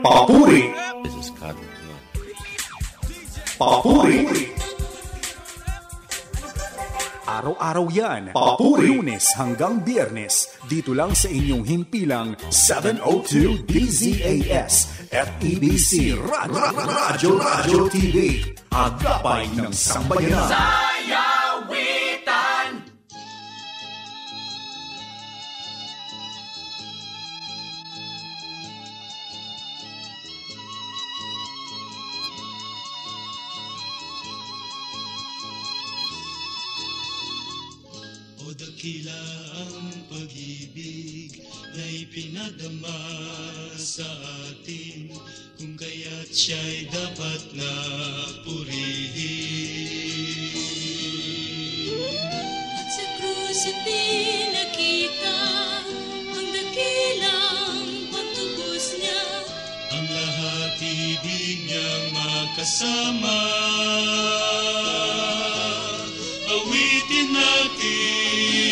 Papuri. This is cut. Papuri. Araw-araw yan. Papuri. Lunes hanggang Biyernes. Dito lang sa inyong himpilang 702 DZAS FEBC Radyo TV. Agapay ng sambayanan. O dakila ang pag-ibig na ipinadama sa atin, kung kaya't siya'y dapat na purihin. At sa krus ipinakita ang dakilang pagtubos niya, Ang lahat ibig niyang makasama. Awitin natin,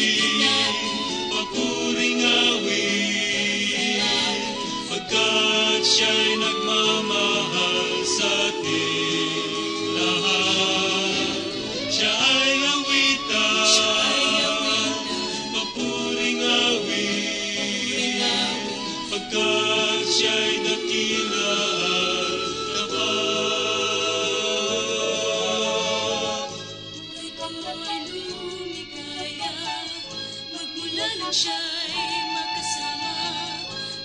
papuring awit, pagkat siya'y nagmamahal sa ating lahat. Siya ay awitan, papuring awit, pagkat siya'y dakila at tapat. ito'y lumigaya, magmula nang siya'y makasama,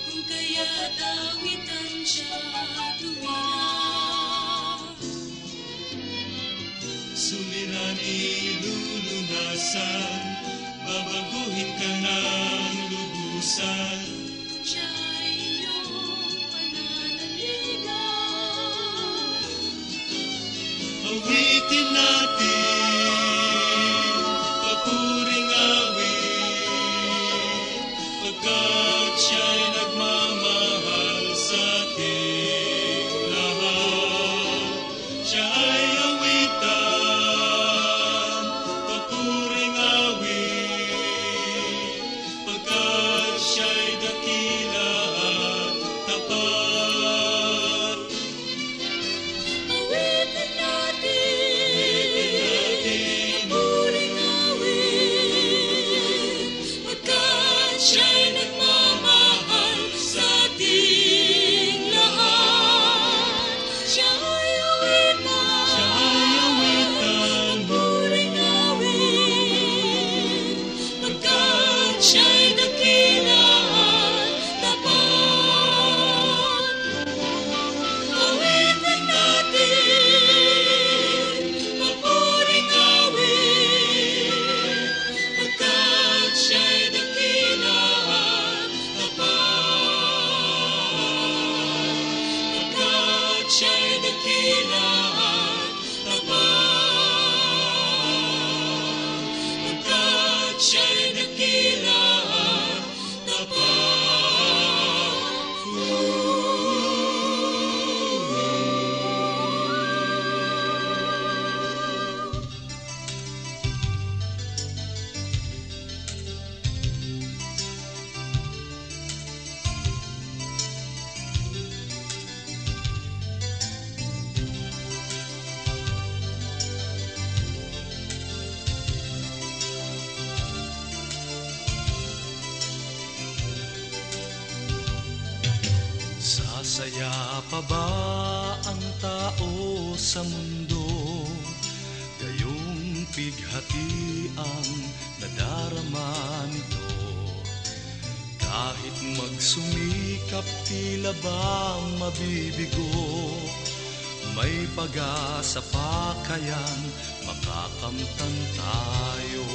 kung kaya't awitan siya tuwina. Suliranin ilulunasan, babaguhin ka ng lubusan. Siya ay inyong pananaligan. Awitin natin, papuring awit, pagkat siya'y nagmamahal sa ating lahat. Siya ay awitan, papuring awit, pagkat siya'y dakila at tapat. Awitin Awitin natin, natin, papuring awit, pagkat siya'y nagmamahal sa ating lahat. Siya ay awitan, siya ay awitan, papuring awit, pagkat siya'y dakila at tapat. Awitin natin, papuring awit, pagkat siya'y dakila at tapat. Pagkat siya'y dakila at tapat. Pagkat siya'y dakila at Sasaya pa ba ang tao sa mundo? Gayong pighati ang nadarama nito. Kahit magsumikap tila ba mabibigo, may pag-asa pa kayang makakamtan tayo.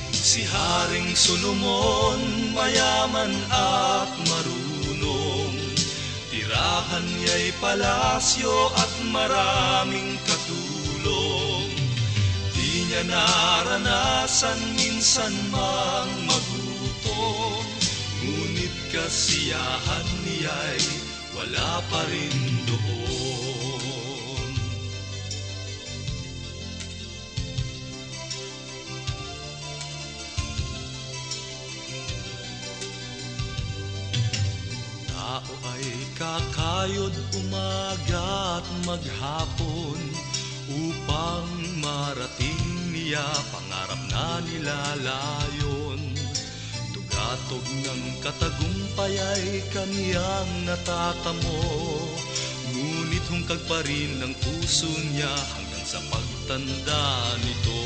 Si Haring Solomon, mayaman at marunong, tirahan niya'y palasyo at maraming katulong. Di niya naranasan minsan mang magutom, ngunit kasiyahan niya'y wala pa rin doon. Tao ay kayod umaga't maghapon upang marating niya pangarap na nilalayon. Tugatog ng katagumpay ay kaniyang natatamo, ngunit hungkag pa rin ng puso niya hanggang sa pagtanda nito.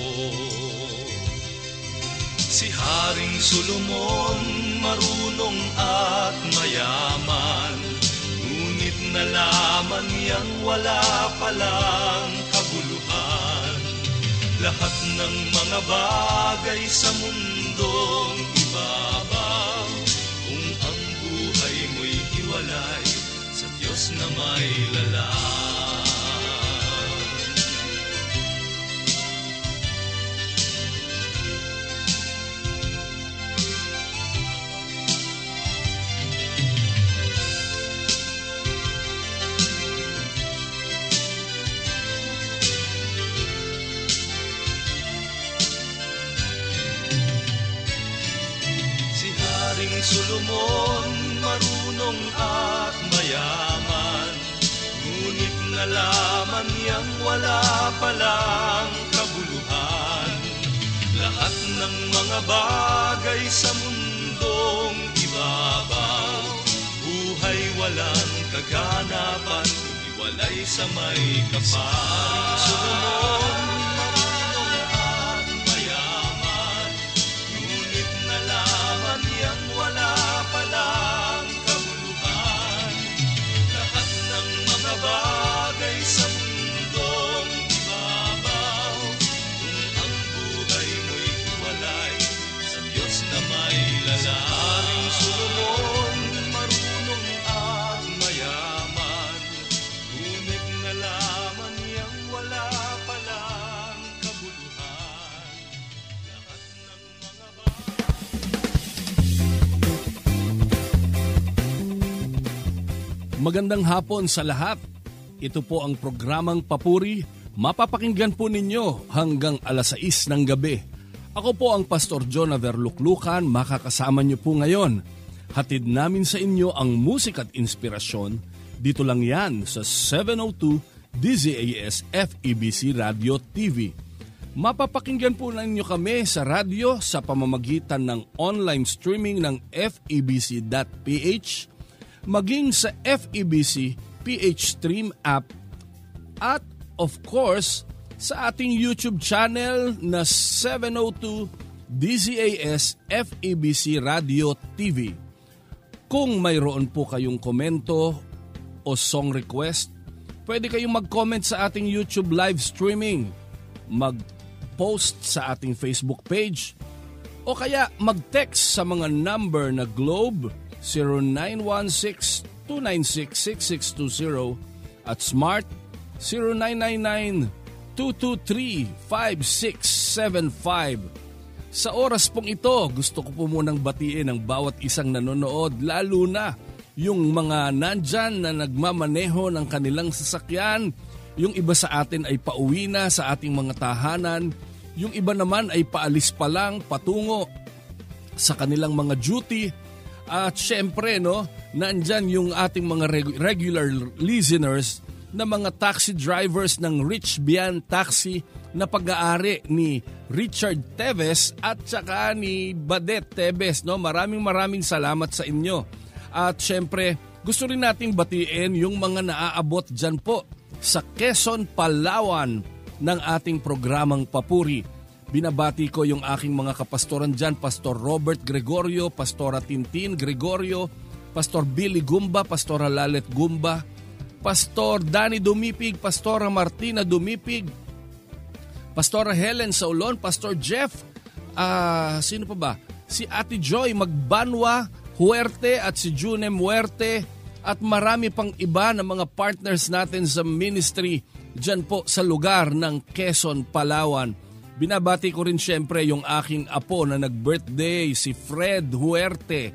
Si Haring Solomon marunong at mayaman, ngunit nalaman niyang wala palang kabuluhan. Lahat ng mga bagay sa mundong ibabaw, kung ang buhay mo'y hiwalay sa Diyos na may lalang. Solomon marunong at mayaman, ngunit nalaman niyang wala palang kabuluhan. Lahat ng mga bagay sa mundong ibabaw, buhay walang kaganapan, iwalay sa may kapal. Solomon marunong at mayaman, ngunit nalaman niyang wala palang kabuluhan. Lahat ng mga bagay sa mundong ibabaw, kung ang buhay mo'y hiwalay sa Diyos na may lalang. Haring Solomon marunong at mayaman, ngunit nalaman niyang wala palang kabuluhan. Lahat ng mga Magandang hapon sa lahat. Ito po ang programang Papuri. Mapapakinggan po ninyo hanggang alas 6 ng gabi. Ako po ang Pastor John Averluklukan, makakasama niyo po ngayon. Hatid namin sa inyo ang musik at inspirasyon. Dito lang yan sa 702 DZAS FEBC Radio TV. Mapapakinggan po ninyo kami sa radyo sa pamamagitan ng online streaming ng febc.ph, maging sa FEBC PH Stream app, at of course sa ating YouTube channel na 702 DZAS FEBC Radio TV. Kung mayroon po kayong komento o song request, pwede kayong mag-comment sa ating YouTube live streaming, mag-post sa ating Facebook page, o kaya mag-text sa mga number na Globe 0916-296-6620 at Smart 0999-223-5675. Sa oras pong ito, gusto ko po munang batiin ang bawat isang nanonood, lalo na yung mga nandyan na nagmamaneho ng kanilang sasakyan. Yung iba sa atin ay pauwi na sa ating mga tahanan, yung iba naman ay paalis pa lang patungo sa kanilang mga duty. At syempre, nandyan yung ating mga regular listeners na mga taxi drivers ng Rich Bian Taxi na pag-aari ni Richard Teves at saka ni Badet Teves. Maraming salamat sa inyo. At syempre, gusto rin nating batiin yung mga naaabot dyan po sa Quezon, Palawan ng ating programang Papuri. Binabati ko yung aking mga kapastoran dyan, Pastor Robert Gregorio, Pastora Tintin Gregorio, Pastor Billy Gumba, Pastora Lalet Gumba, Pastor Danny Dumipig, Pastora Martina Dumipig, Pastora Helen Saulon, Pastor Jeff, sino pa ba? Si Ate Joy Magbanwa Huerte at si June Muerte at marami pang iba na mga partners natin sa ministry dyan po sa lugar ng Quezon, Palawan. Binabati ko rin syempre yung aking apo na nag-birthday, si Fred Huerte.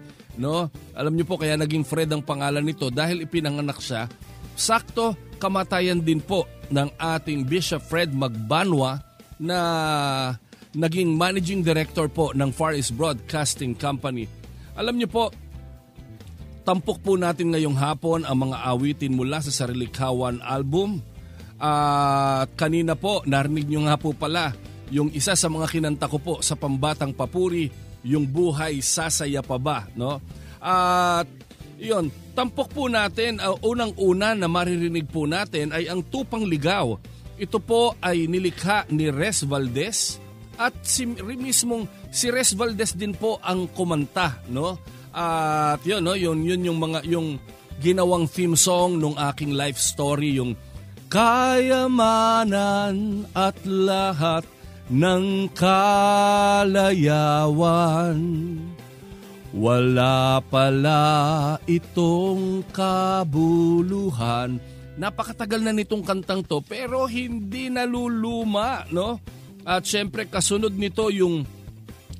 Alam niyo po kaya naging Fred ang pangalan nito dahil ipinanganak siya. Sakto, kamatayan din po ng ating Bishop Fred Magbanwa na naging Managing Director po ng Far East Broadcasting Company. Alam niyo po, tampok po natin ngayong hapon ang mga awitin mula sa Sarilikhawan album. At kanina po, narinig nyo nga po pala yung isa sa mga kinanta ko po sa Pambatang Papuri, yung Buhay Sasaya Pa Ba, no? At yun, tampok po natin, unang-una na maririnig po natin ay ang Tupang Ligaw. Ito po ay nilikha ni Res Valdez at mismong si Res Valdez din po ang kumanta, no? At yun, no, yun yung ginawang theme song nung aking life story, yung kayamanan at lahat ng kalayawan, wala pala itong kabuluhan. Napakatagal na nitong kantang to pero hindi naluluma, no? At syempre kasunod nito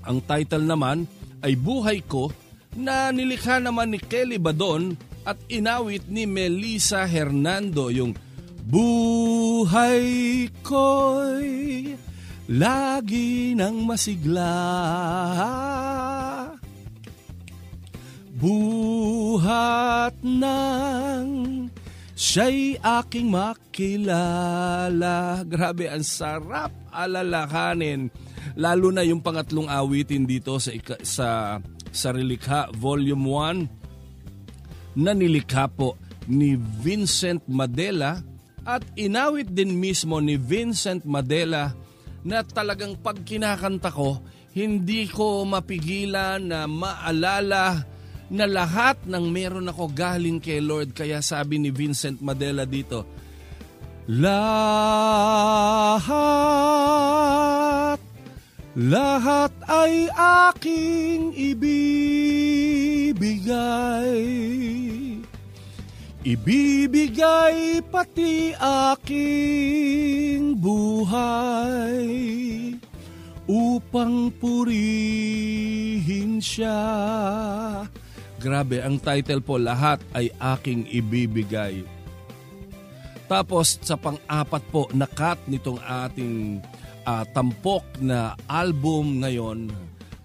ang title naman ay Buhay Ko, na nilikha naman ni Kelly Badon at inawit ni Melissa Hernando, yung buhay ko'y lagi nang masigla, buhat nang siya'y aking makilala. Grabe, ang sarap alalahanin. Lalo na yung pangatlong awitin dito sa Sarilikha Volume 1 na nilikha po ni Vincent Madela at inawit din mismo ni Vincent Madela, na talagang pag kinakanta ko, hindi ko mapigilan na maalala na lahat ng meron ako galing kay Lord. Kaya sabi ni Vincent Madela dito, lahat ay aking ibibigay pati aking buhay upang purihin siya. Grabe, ang title po, lahat ay aking ibibigay. Tapos sa pang-apat po na cut nitong ating tampok na album ngayon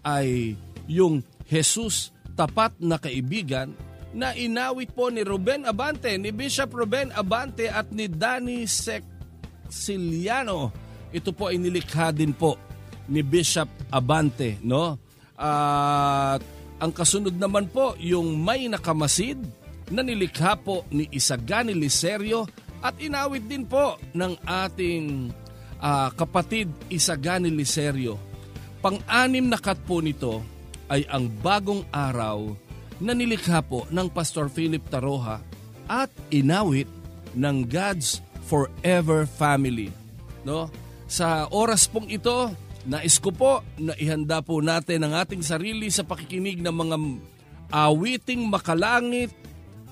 ay yung Jesus, Tapat na Kaibigan, na inawit po ni Ruben Abante, ni Bishop Ruben Abante at ni Danny Sexiliano. Ito po ay nilikha din po ni Bishop Abante, no? At ang kasunod naman po yung May Nakamasid, na nilikha po ni Isagani Licerio at inawit din po ng ating kapatid Isagani Licerio. Pang-anim na cut po nito ay ang Bagong Araw, na nilikha po ng Pastor Philip Taroha at inawit ng God's Forever Family, no? Sa oras pong ito, nais ko po na ihanda po natin ang ating sarili sa pakikinig ng mga awiting makalangit,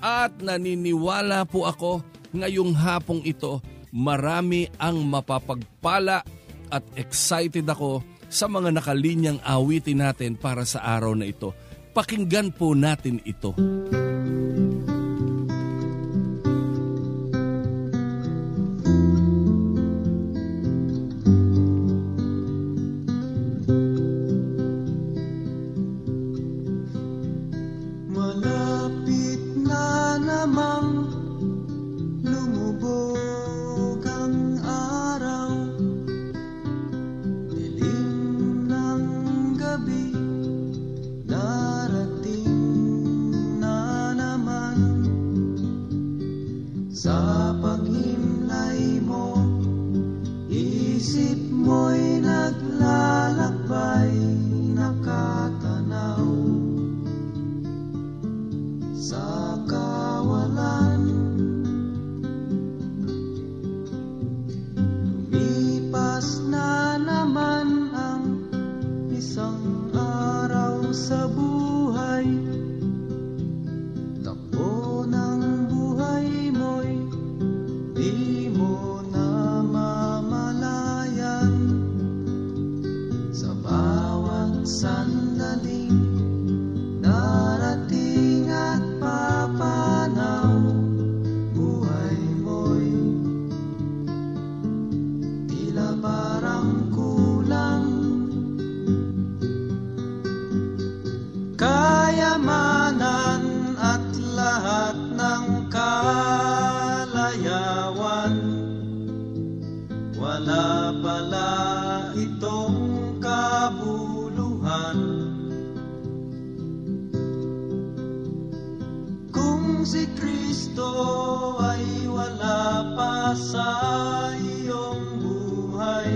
at naniniwala po ako ngayong hapong ito marami ang mapapagpala at excited ako sa mga nakalinyang awitin natin para sa araw na ito. Pakinggan po natin ito. Malapit na namang lumubog ang araw, dilim ng gabi, darating na naman. Sa paghimlay mo, isip mo'y naglalakbay, nakatanaw sa kawalan. Lumipas na naman ang isang araw sa buhay, takbo ng buhay mo'y di mo na mamalayan. Sa bawat sandaling darating at papanaw, buhay mo'y tila parang kulang. Kayamanan at si Kristo ay wala pa sa iyong buhay,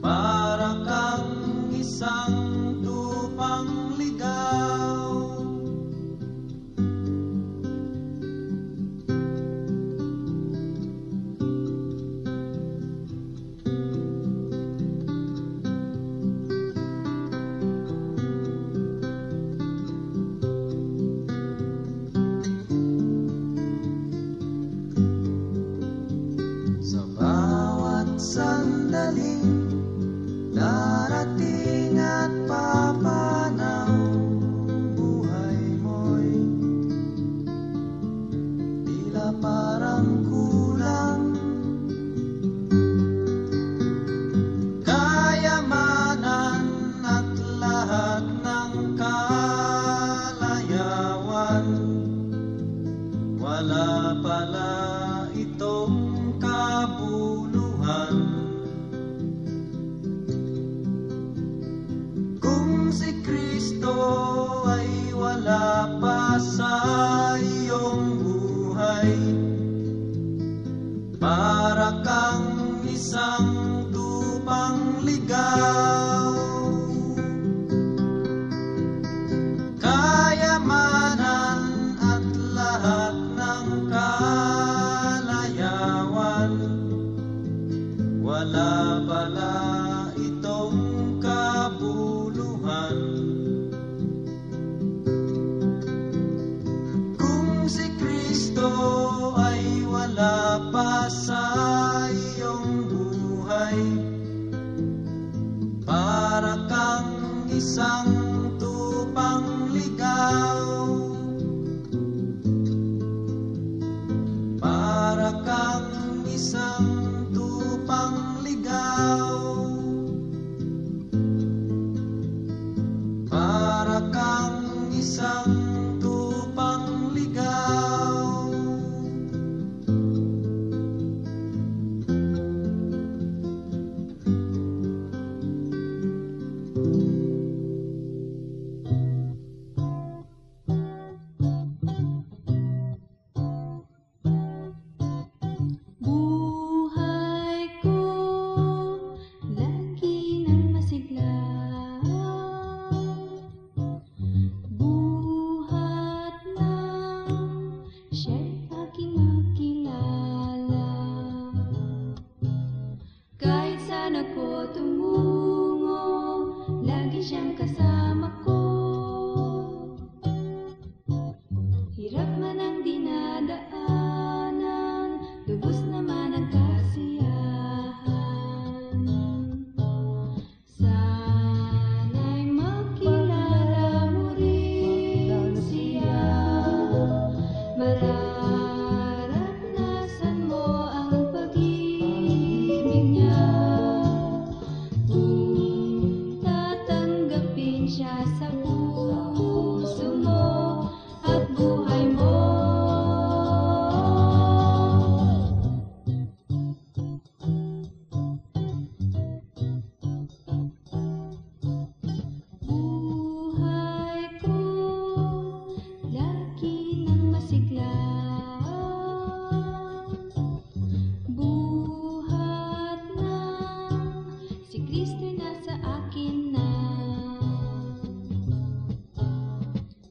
para kang isang tupang ligaw. Sandaling darating at papanaw, buhay mo'y tila parang kulang. Kayamanan at lahat ng kalayawan, wala pala itong kabuluhan. Kung si Kristo ay wala pa sa iyong buhay, para kang isang tupang ligaw. Kayamanan at lahat ng kalayawan, wala pala itong kabuluhan. Kung si Kristo ay wala pa sa iyong buhay, para kang isang tupang ligaw. Para kang isang tupang ligaw. Para kang isang tupang ligaw. Buhay ko lagi nang masigla, buhat lang siya'y aking makilala. Kahit saan ako tumungo, lagi siyang kasama ko. Hirap man ang dinadaanan, lubos naman ang kasiyahan. Sana'y makilala mo rin siya, mararanasan mo ang pag-ibig niya. Kung tatanggapin siya sa puso mo at buhay mo. Buhay ko lagi nang masigla, buhat lang si Kristo'y nasa akin na.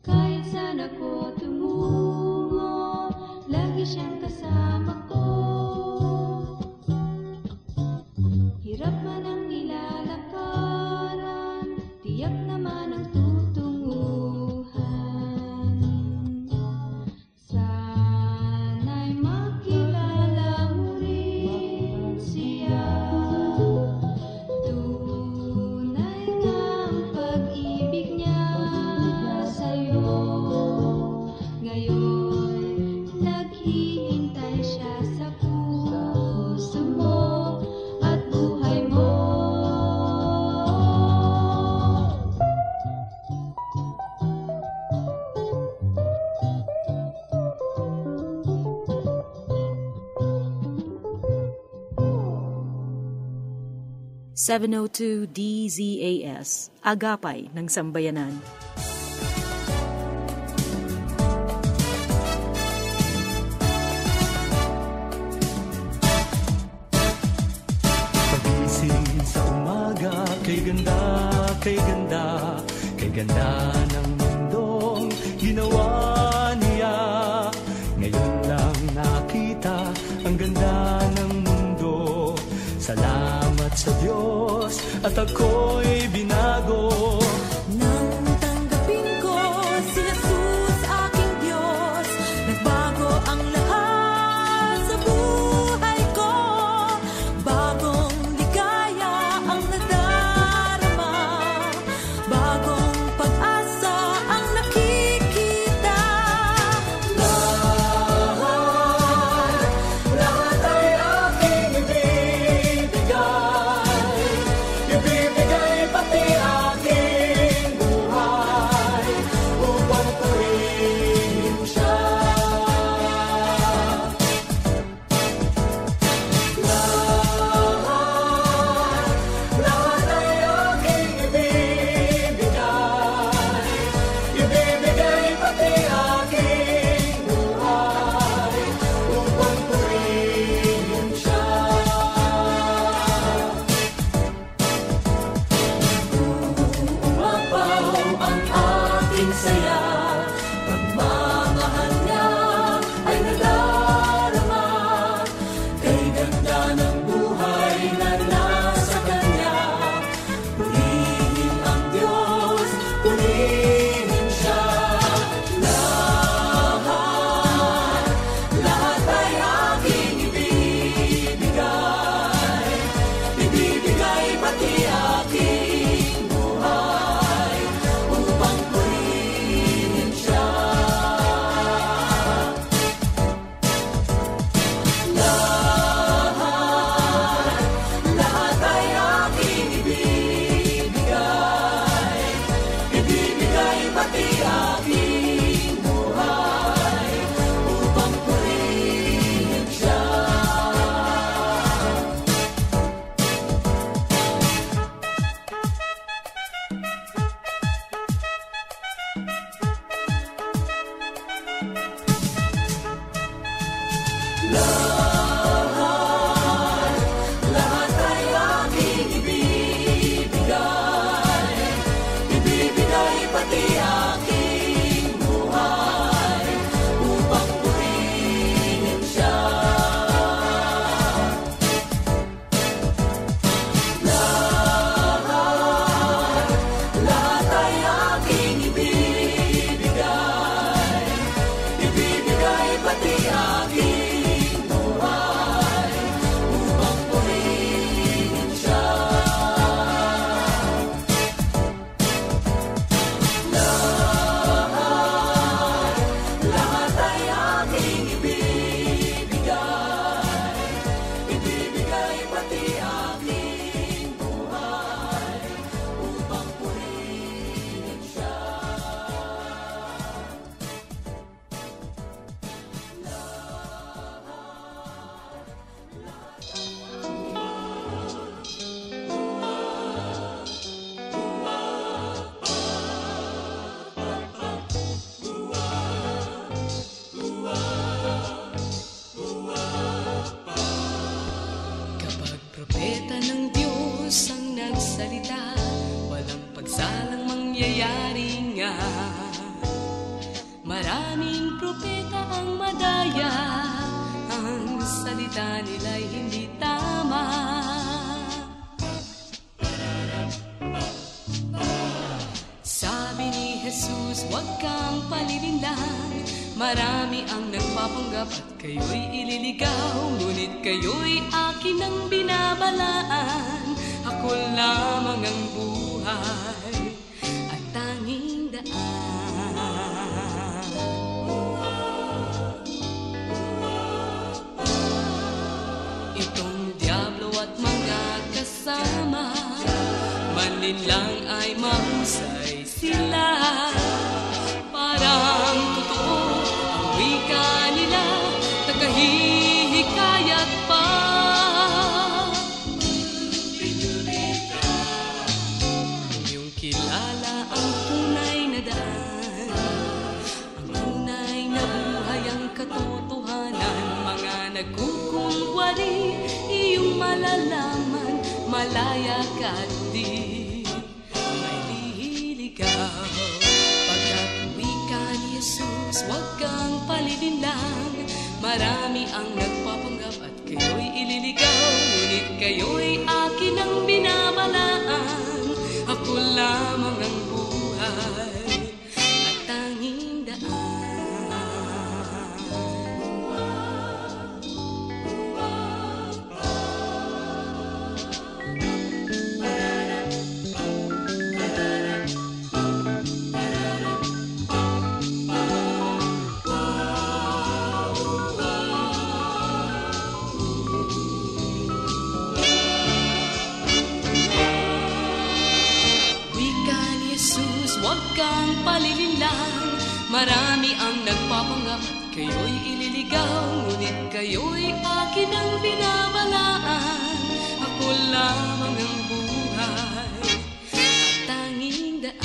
Kahit saan ako tumungo, lagi siyang kasama ko. Hirap man ang nilalakaran, tiyak naman ang tutunguhan. Sana'y makilala mo rin siya, tunay nga ang pag-ibig niya sa'yo. Ngayon, naghihintay siya sa puso mo at buhay mo. .702 DZAS, Agapay ng Sambayanan. kay ganda ng mundong ginawa niya. Ngayon lang nakita ang ganda ng mundo. Salamat sa Diyos at ako'y binago. Nang tanggapin ko si Jesus aking Diyos, nagbago ang lahat sa buhay ko. Bagong ligaya ang nadarama, bagong pag-asa ang nakikita. Lahat ay aking ibibigay pati aking buhay upang purihin siya. Lahat ay aking ibibigay pati aking buhay upang purihin siya. Umapaw ang ating saya, pagmamahal niya ay nadarama. Kay ganda ng buhay na nasa kanya, purihin ang Diyos, purihin siya. Lahat ay aking ibibigay pati aking buhay upang purihin siya. Lahat ay aking ibibigay pati aking buhay upang purihin siya. Lahat ay aking ibibigay pati aking buhay upang purihin siya. Lahat ay aking ibibigay pati aking buhay upang purihin siya. Lahat ay aking ibibigay pati aking buhay upang purihin siya. Kapag propeta ng Diyos ang nagsalita, walang pagsalang mangyayari nga. Maraming propeta ang madaya, ang salita nila'y hindi tama. Sabi ni Jesus, huwag kang palilinlang. Marami ang nagpapanggap at kayo'y ililigaw, ngunit kayo'y akin ang binabalaan. Ako lamang ang buhay at tanging daan. Itong diablo at mga kasama, malinlang ay mahusay sila. Parang totoo ang wika nila, nakahihikayat pa. Yung kilala ang tunay na daan, ang tunay na buhay ang katotohanan. Mga nagkukumwari, iyong malalaman, malaya ka din. Marami ang nagpapanggap at kayo'y ililigaw, ngunit kayo'y akin ang binabalaan. Ako lamang ang buhay at tanging daan. Huwag kang palilinlang, marami ang nagpapanggap at kayo'y ililigaw, ngunit kayo'y akin ang binabalaan. Ako lamang ang buhay at tanging daan.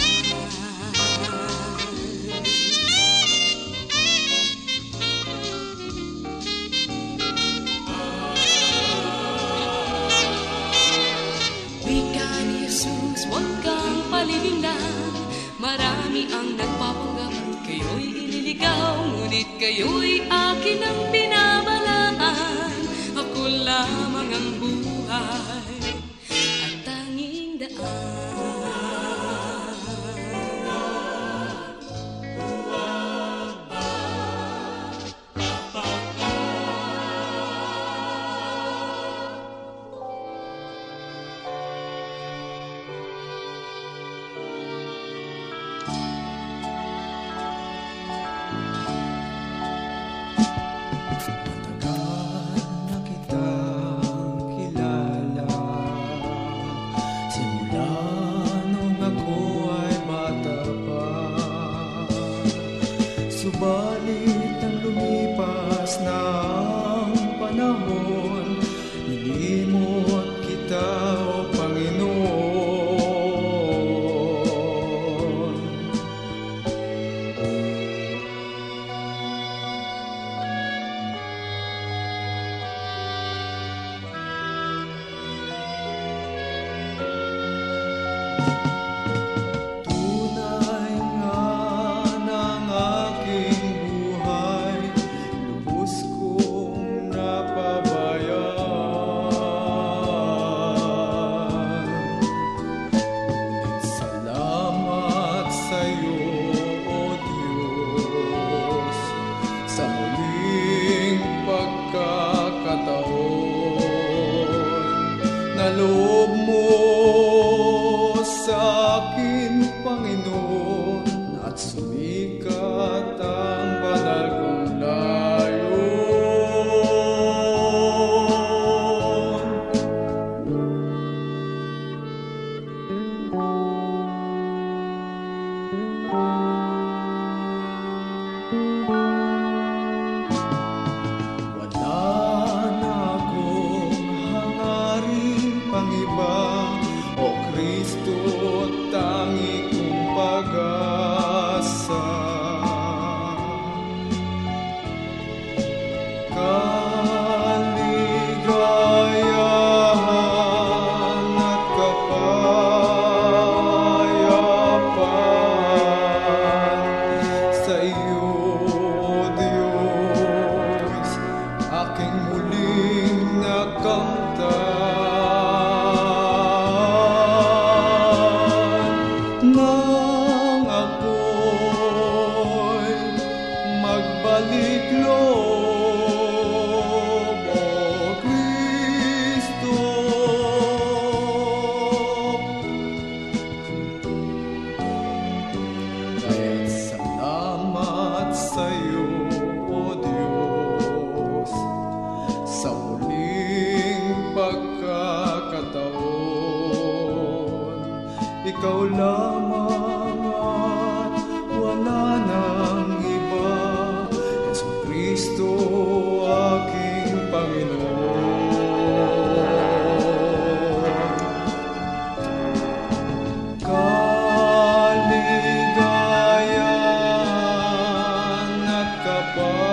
Wika ni Jesus, huwag kang palilinlang, marami ang nagpapanggap at kayo'y ililigaw, ngunit kayo'y akin ang binabalaan. Ako lamang ang buhay at tanging daan. Subalit ang lumipas na ang panahon, nilimot kita, O Panginoon. Tunay nga ng aking buhay, lubos kong napabayaan. Salamat sa'yo, O Diyos, sa muling pagkakataon na loob mo sa akin, Panginoon, at sumikat ang banal kong layon. Wala na akong hangaring pangiba, O Kristo, tangi kong pag-asa. Kaligayahan at kapayapaan sa iyo, Diyos, aking muling nakamtan. Nang ako'y magbalik loob, O Kristo, kaya't salamat sa'yo, O Diyos, sa muling pagkakataon. Ikaw lamang at wala nang iba, Yesu Kristo, aking Panginoon. Kaligayahan at kapayapaan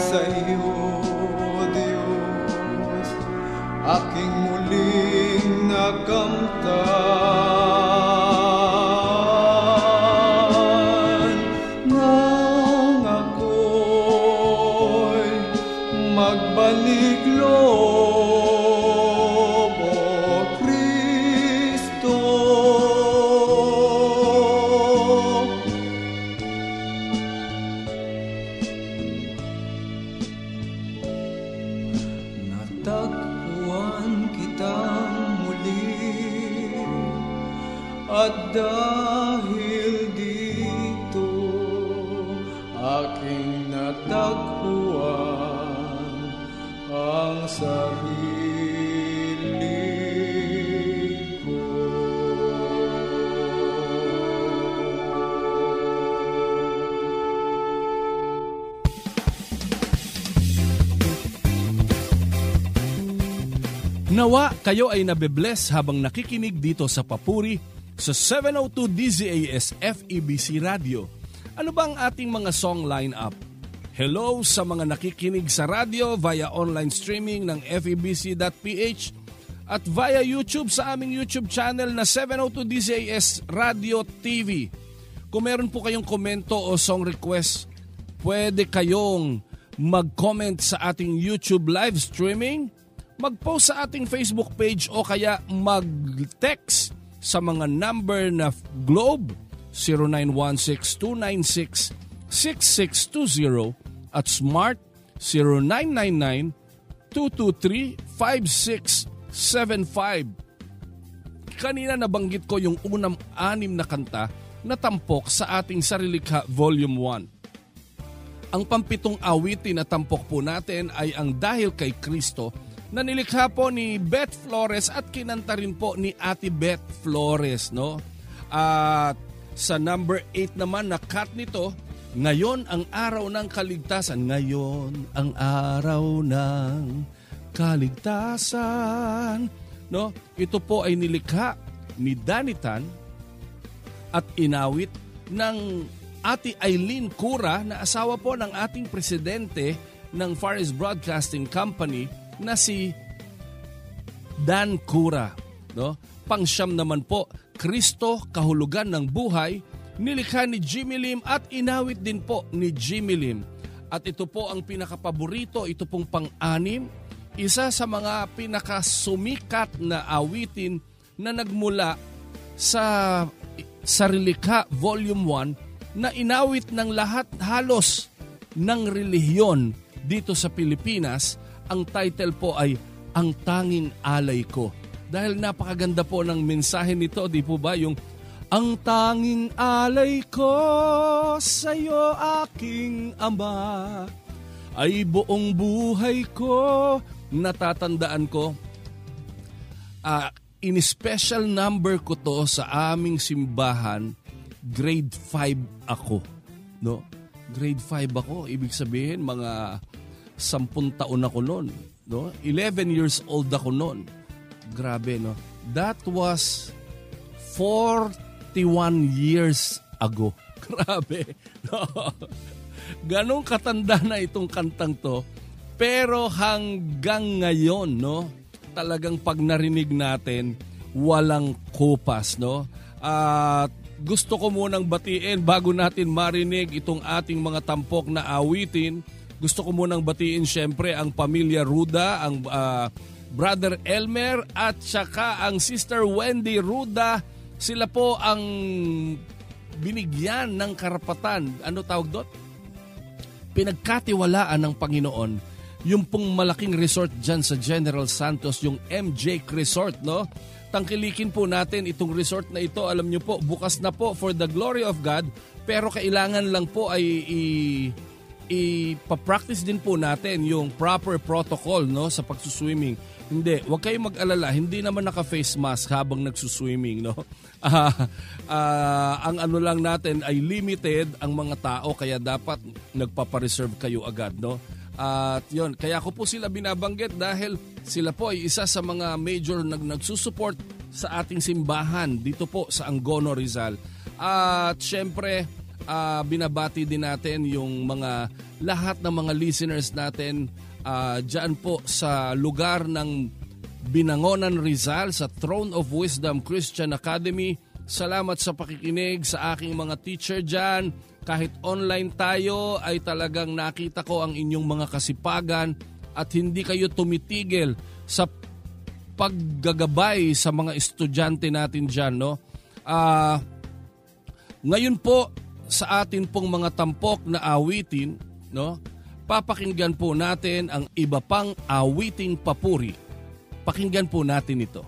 sa iyo, Diyos, aking muling nakamtan. At dahil dito aking natagpuan ang sarili ko. Nawa kayo ay nabibless habang nakikinig dito sa Papuri sa 702 DZAS FEBC Radio. Ano ba ang ating mga song lineup? Hello sa mga nakikinig sa radio via online streaming ng FEBC.ph at via YouTube sa aming YouTube channel na 702 DZAS Radio TV. Kung meron po kayong komento o song request, pwede kayong mag-comment sa ating YouTube live streaming, mag-post sa ating Facebook page o kaya mag-text sa mga number na Globe 0916-296-6620 at Smart 0992-223-5675. Kanina nabanggit ko yung unang 6 na kanta na tampok sa ating Sarilikha Volume 1. Ang pampitong awitin na tampok po natin ay ang Dahil kay Kristo na nilikha po ni Beth Flores at kinanta rin po ni Ate Beth Flores, no? At sa number 8 naman na cut nito, ngayon ang araw ng kaligtasan. Ngayon ang araw ng kaligtasan, no? Ito po ay nilikha ni Danitan at inawit ng Ate Eileen Cura na asawa po ng ating presidente ng Far East Broadcasting Company na si Dan Cura, no? Pangsyam naman po, Kristo, Kahulugan ng Buhay, nilikha ni Jimmy Lim at inawit din po ni Jimmy Lim. At ito po ang pinakapaborito, ito pong pang-6, isa sa mga pinakasumikat na awitin na nagmula sa Sarilikha Volume 1 na inawit ng lahat halos ng relihiyon dito sa Pilipinas. Ang title po ay Ang Tanging Alay Ko. Dahil napakaganda po ng mensahe nito, di po ba? Yung Ang tanging alay ko sa'yo aking Ama, ay buong buhay ko. Natatandaan ko, in special number ko to sa aming simbahan, grade 5 ako. No? Grade 5 ako, ibig sabihin mga 10 taon ako noon, no? 11 years old ako noon. Grabe, no? That was 41 years ago. Grabe, no? Ganong katanda na itong kantang to, pero hanggang ngayon, no? Talagang pag narinig natin, walang kupas, no? At gusto ko munang batiin bago natin marinig itong ating mga tampok na awitin. Gusto ko munang batiin siyempre ang pamilya Ruda, ang Brother Elmer at saka ang Sister Wendy Ruda. Sila po ang binigyan ng karapatan. Ano tawag doon? Pinagkatiwalaan ng Panginoon yung pong malaking resort dyan sa General Santos, yung MJ Resort, no? Tangkilikin po natin itong resort na ito. Alam nyo po, bukas na po for the glory of God, pero kailangan lang po ay ipapractice din po natin yung proper protocol, no, sa pagsuswimming. Hindi, huwag kayong mag-alala, hindi naman naka-face mask habang nagsuswimming, no? Ang ano lang natin ay limited ang mga tao, kaya dapat nagpapareserve kayo agad, no? At yun, kaya ko po sila binabanggit dahil sila po ay isa sa mga major nagsusupport sa ating simbahan dito po sa Angono, Rizal. At syempre, binabati din natin yung mga lahat ng mga listeners natin dyan po sa lugar ng Binangonan, Rizal, sa Throne of Wisdom Christian Academy. Salamat sa pakikinig sa aking mga teacher dyan. Kahit online tayo ay talagang nakita ko ang inyong mga kasipagan at hindi kayo tumitigil sa paggagabay sa mga estudyante natin dyan, no? Ngayon po, sa atin pong mga tampok na awitin, no, papakinggan po natin ang iba pang awiting papuri. Pakinggan po natin ito.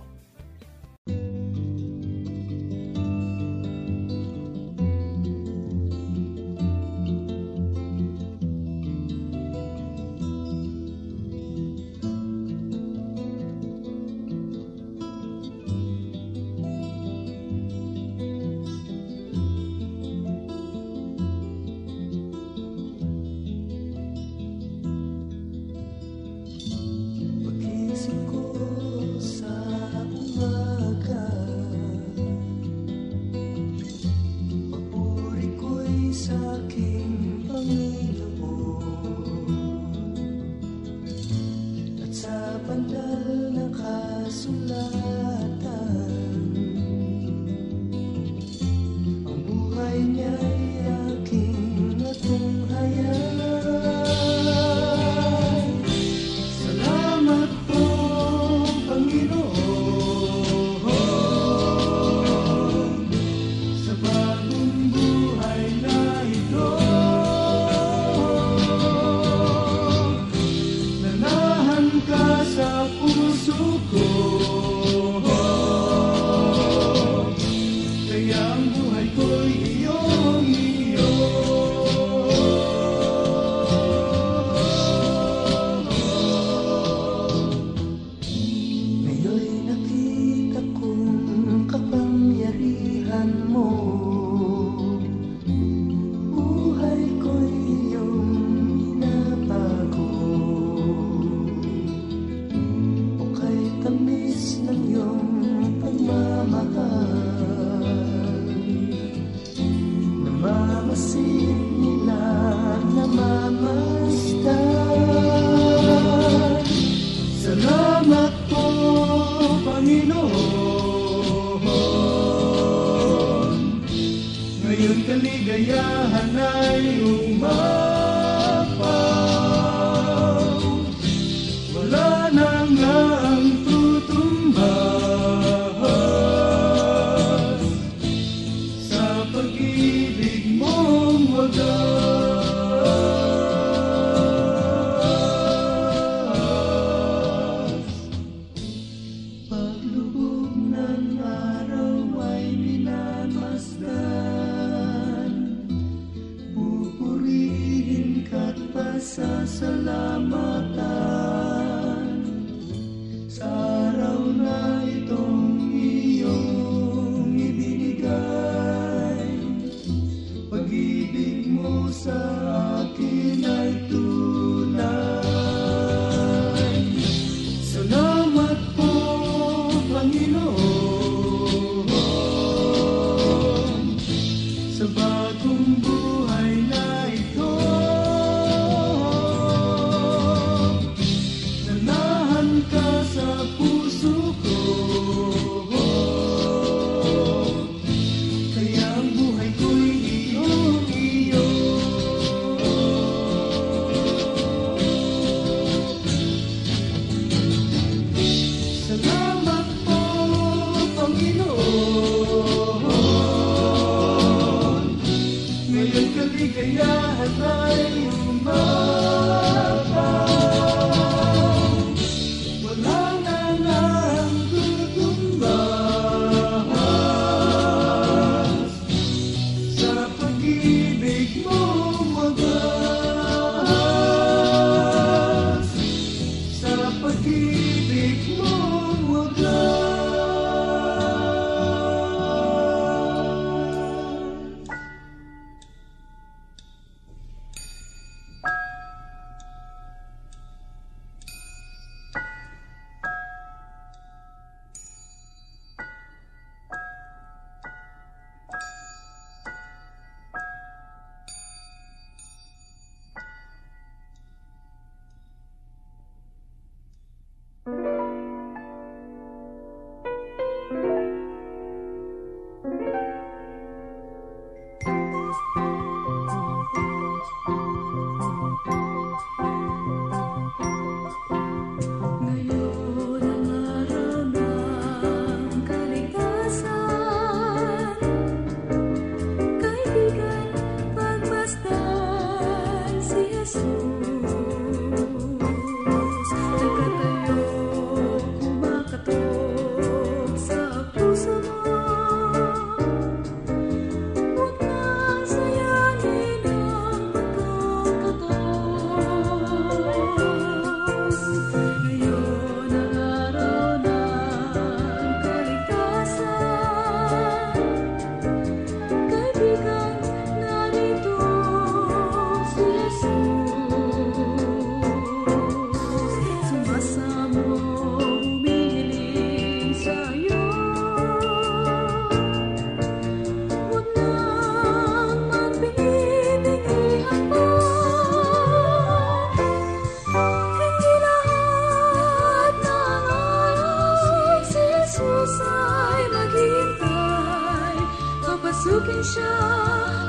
Papasukin siya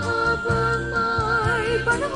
habang may panahon.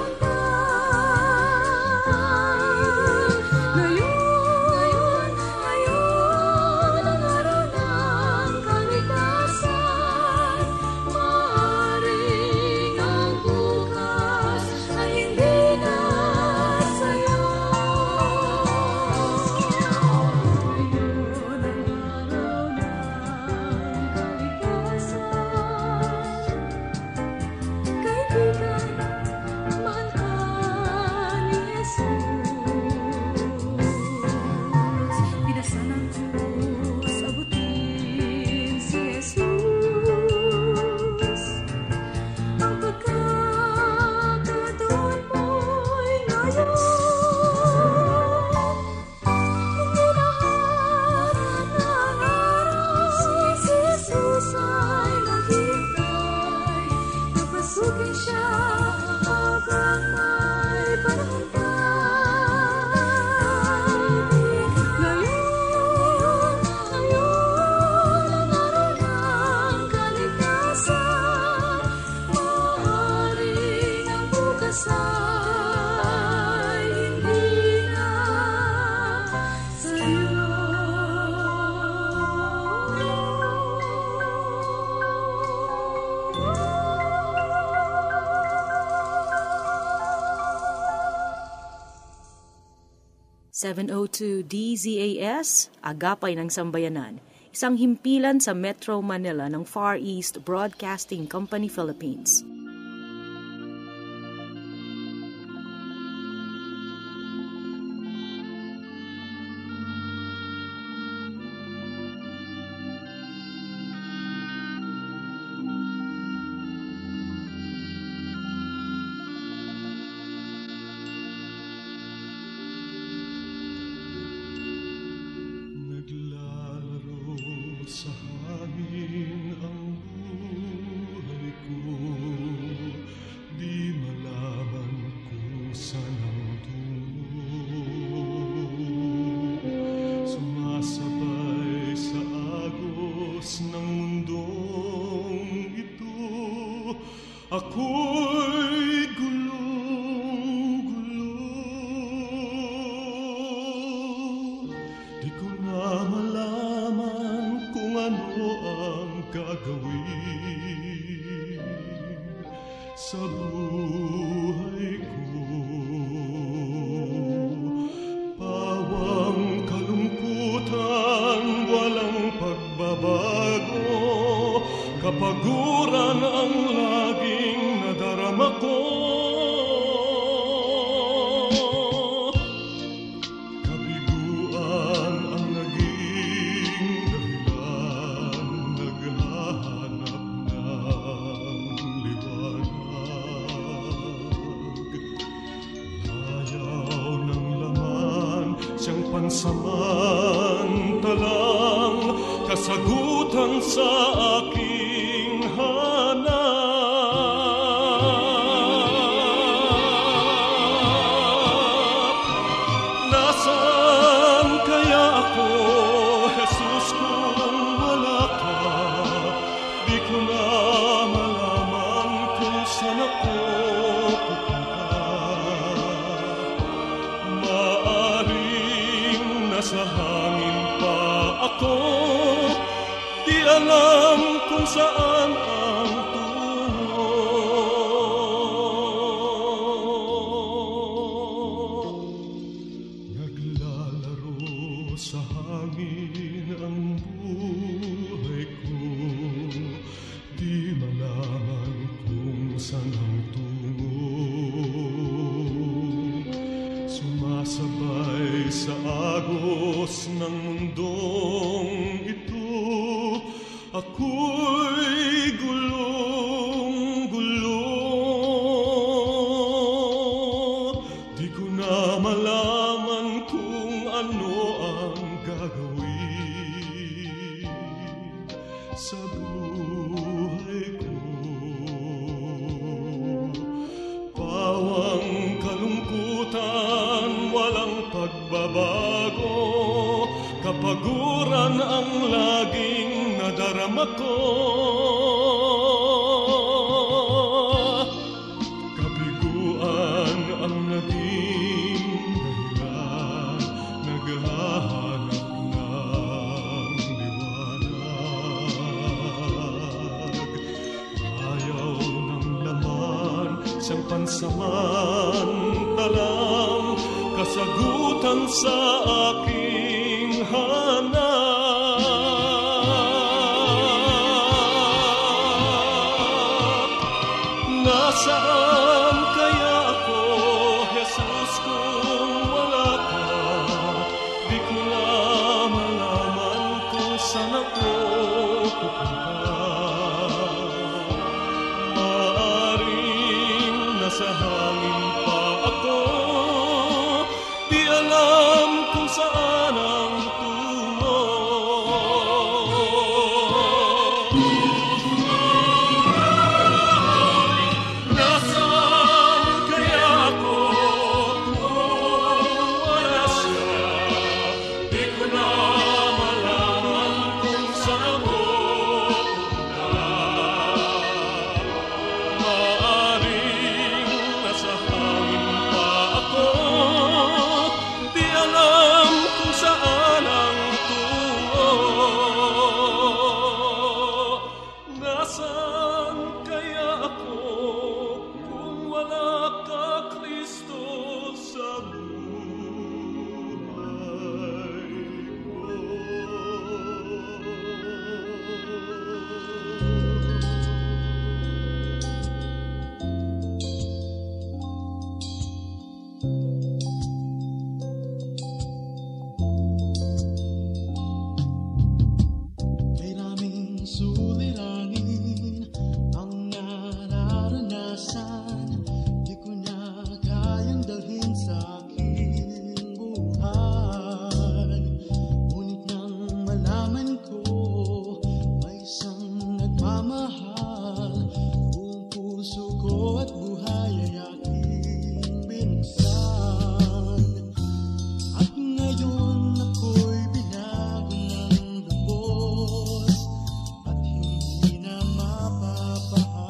702 DZAS, Agapay ng Sambayanan, isang himpilan sa Metro Manila ng Far East Broadcasting Company, Philippines. Sa hangin ang buhay ko, di malaman kung saan ang tungo. Sumasabay sa agos ng mundong ito, ako'y gulong-gulo. Di ko na malaman kung ano ang gagawin sa buhay ko. Pawang kalungkutan, walang pagbabago, kapaguran ang laging nadarama ko. Pansamantalang kasagutan sa aking hanap. Nasaan kaya ako, Jesus, kung wala ka? Di ko na malaman kung saan ako pupunta. Sa hangin pa ako, di alam kung saan ang tungo. Naglalaro sa hangin ang buhay ko, di malaman kung saan ang tungo. Sumasabay sa agos ng mundong ito, ako'y gulong-gulo. Di ko na malaman kung ano ang gagawin sa buhay ko. Pawang kalungkutan, walang pagbabago, kapaguran ang laging nadarama ko. Kabiguan ang naging dahilan, naghahanap ng liwanag. Ayaw ng laman, siyang pansamantalang kasagutan sa aking hanap. Nasaan kaya ako, Jesus, kung wala ka? Di ko na malaman kung saan ako pupunta. Maaring nasa hangin pa ako, di alam kung saan ang tungo. Nasaan kaya ako kung wala siya? Di ko na malaman kung saan ako pupunta. Maaring nasa hangin pa ako, di alam kung nagmamahal, buong puso ko at buhay ay aking binuksan. At ngayon ako'y binago ng lubos at hindi na mapapahamak.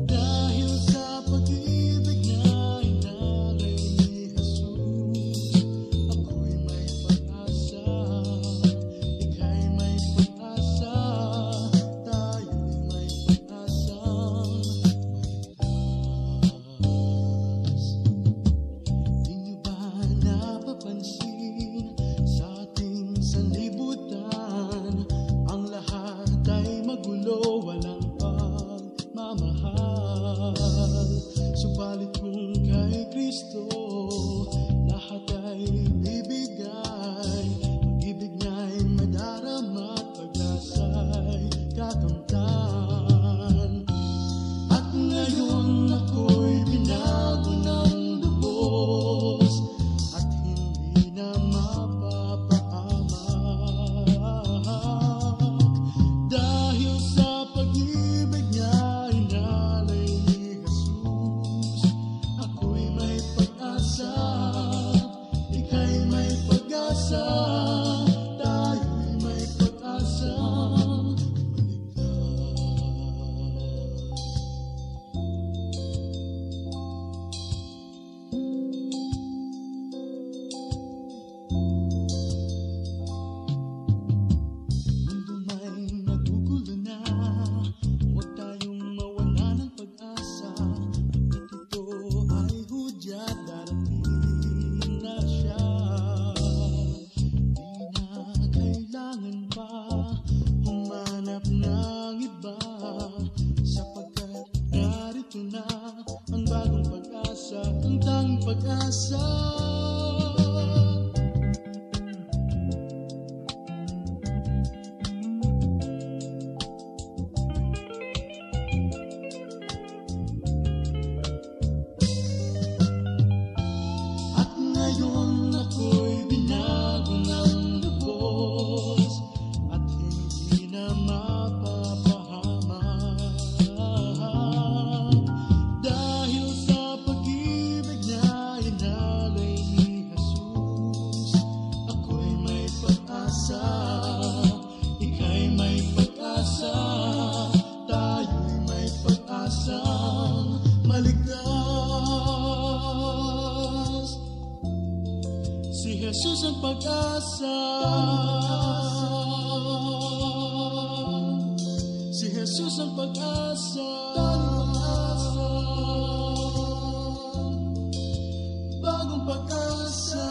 Dahil sa pag-ibig na inalay ni Jesus, ako'y may pag-asa, ika'y may pag-asa, tayo'y may pag-asang maligtas. Di niyo ba napapansin sa ating sanlibutan, ang lahat ay magulo, walang pagmamahal. Subalit kung kay Kristo lahat ay bibigay, pag-ibig niya'y madarama at pag-asa'y kakamtan. At ngayon ako'y binago ng lubos at hindi na mapapahamak. Dahil sa pag-ibig niya inalay ni Jesus, ako'y may pag-asa, ika'y may pag-asa, tayo'y may pag-asang mundo may nagugulo na, huwag tayong mawala ng pag-asa. At ito ay hudya, darating na siya. Di na kailangan pa humanap ng iba, sapagkat narito na ang bagong pag-asa, ang tanging pag-asa. At ngayon ako'y binago ng lubos at hindi na mapapahamak. Dahil sa pag-ibig niya inalay ni Jesus, ako'y may pag-asa, ika'y may pag-asa, tayo'y may pag-asang maligtas. Si Jesus ang pag-asa, si Jesus ang pag-asa, bagong pag-asa.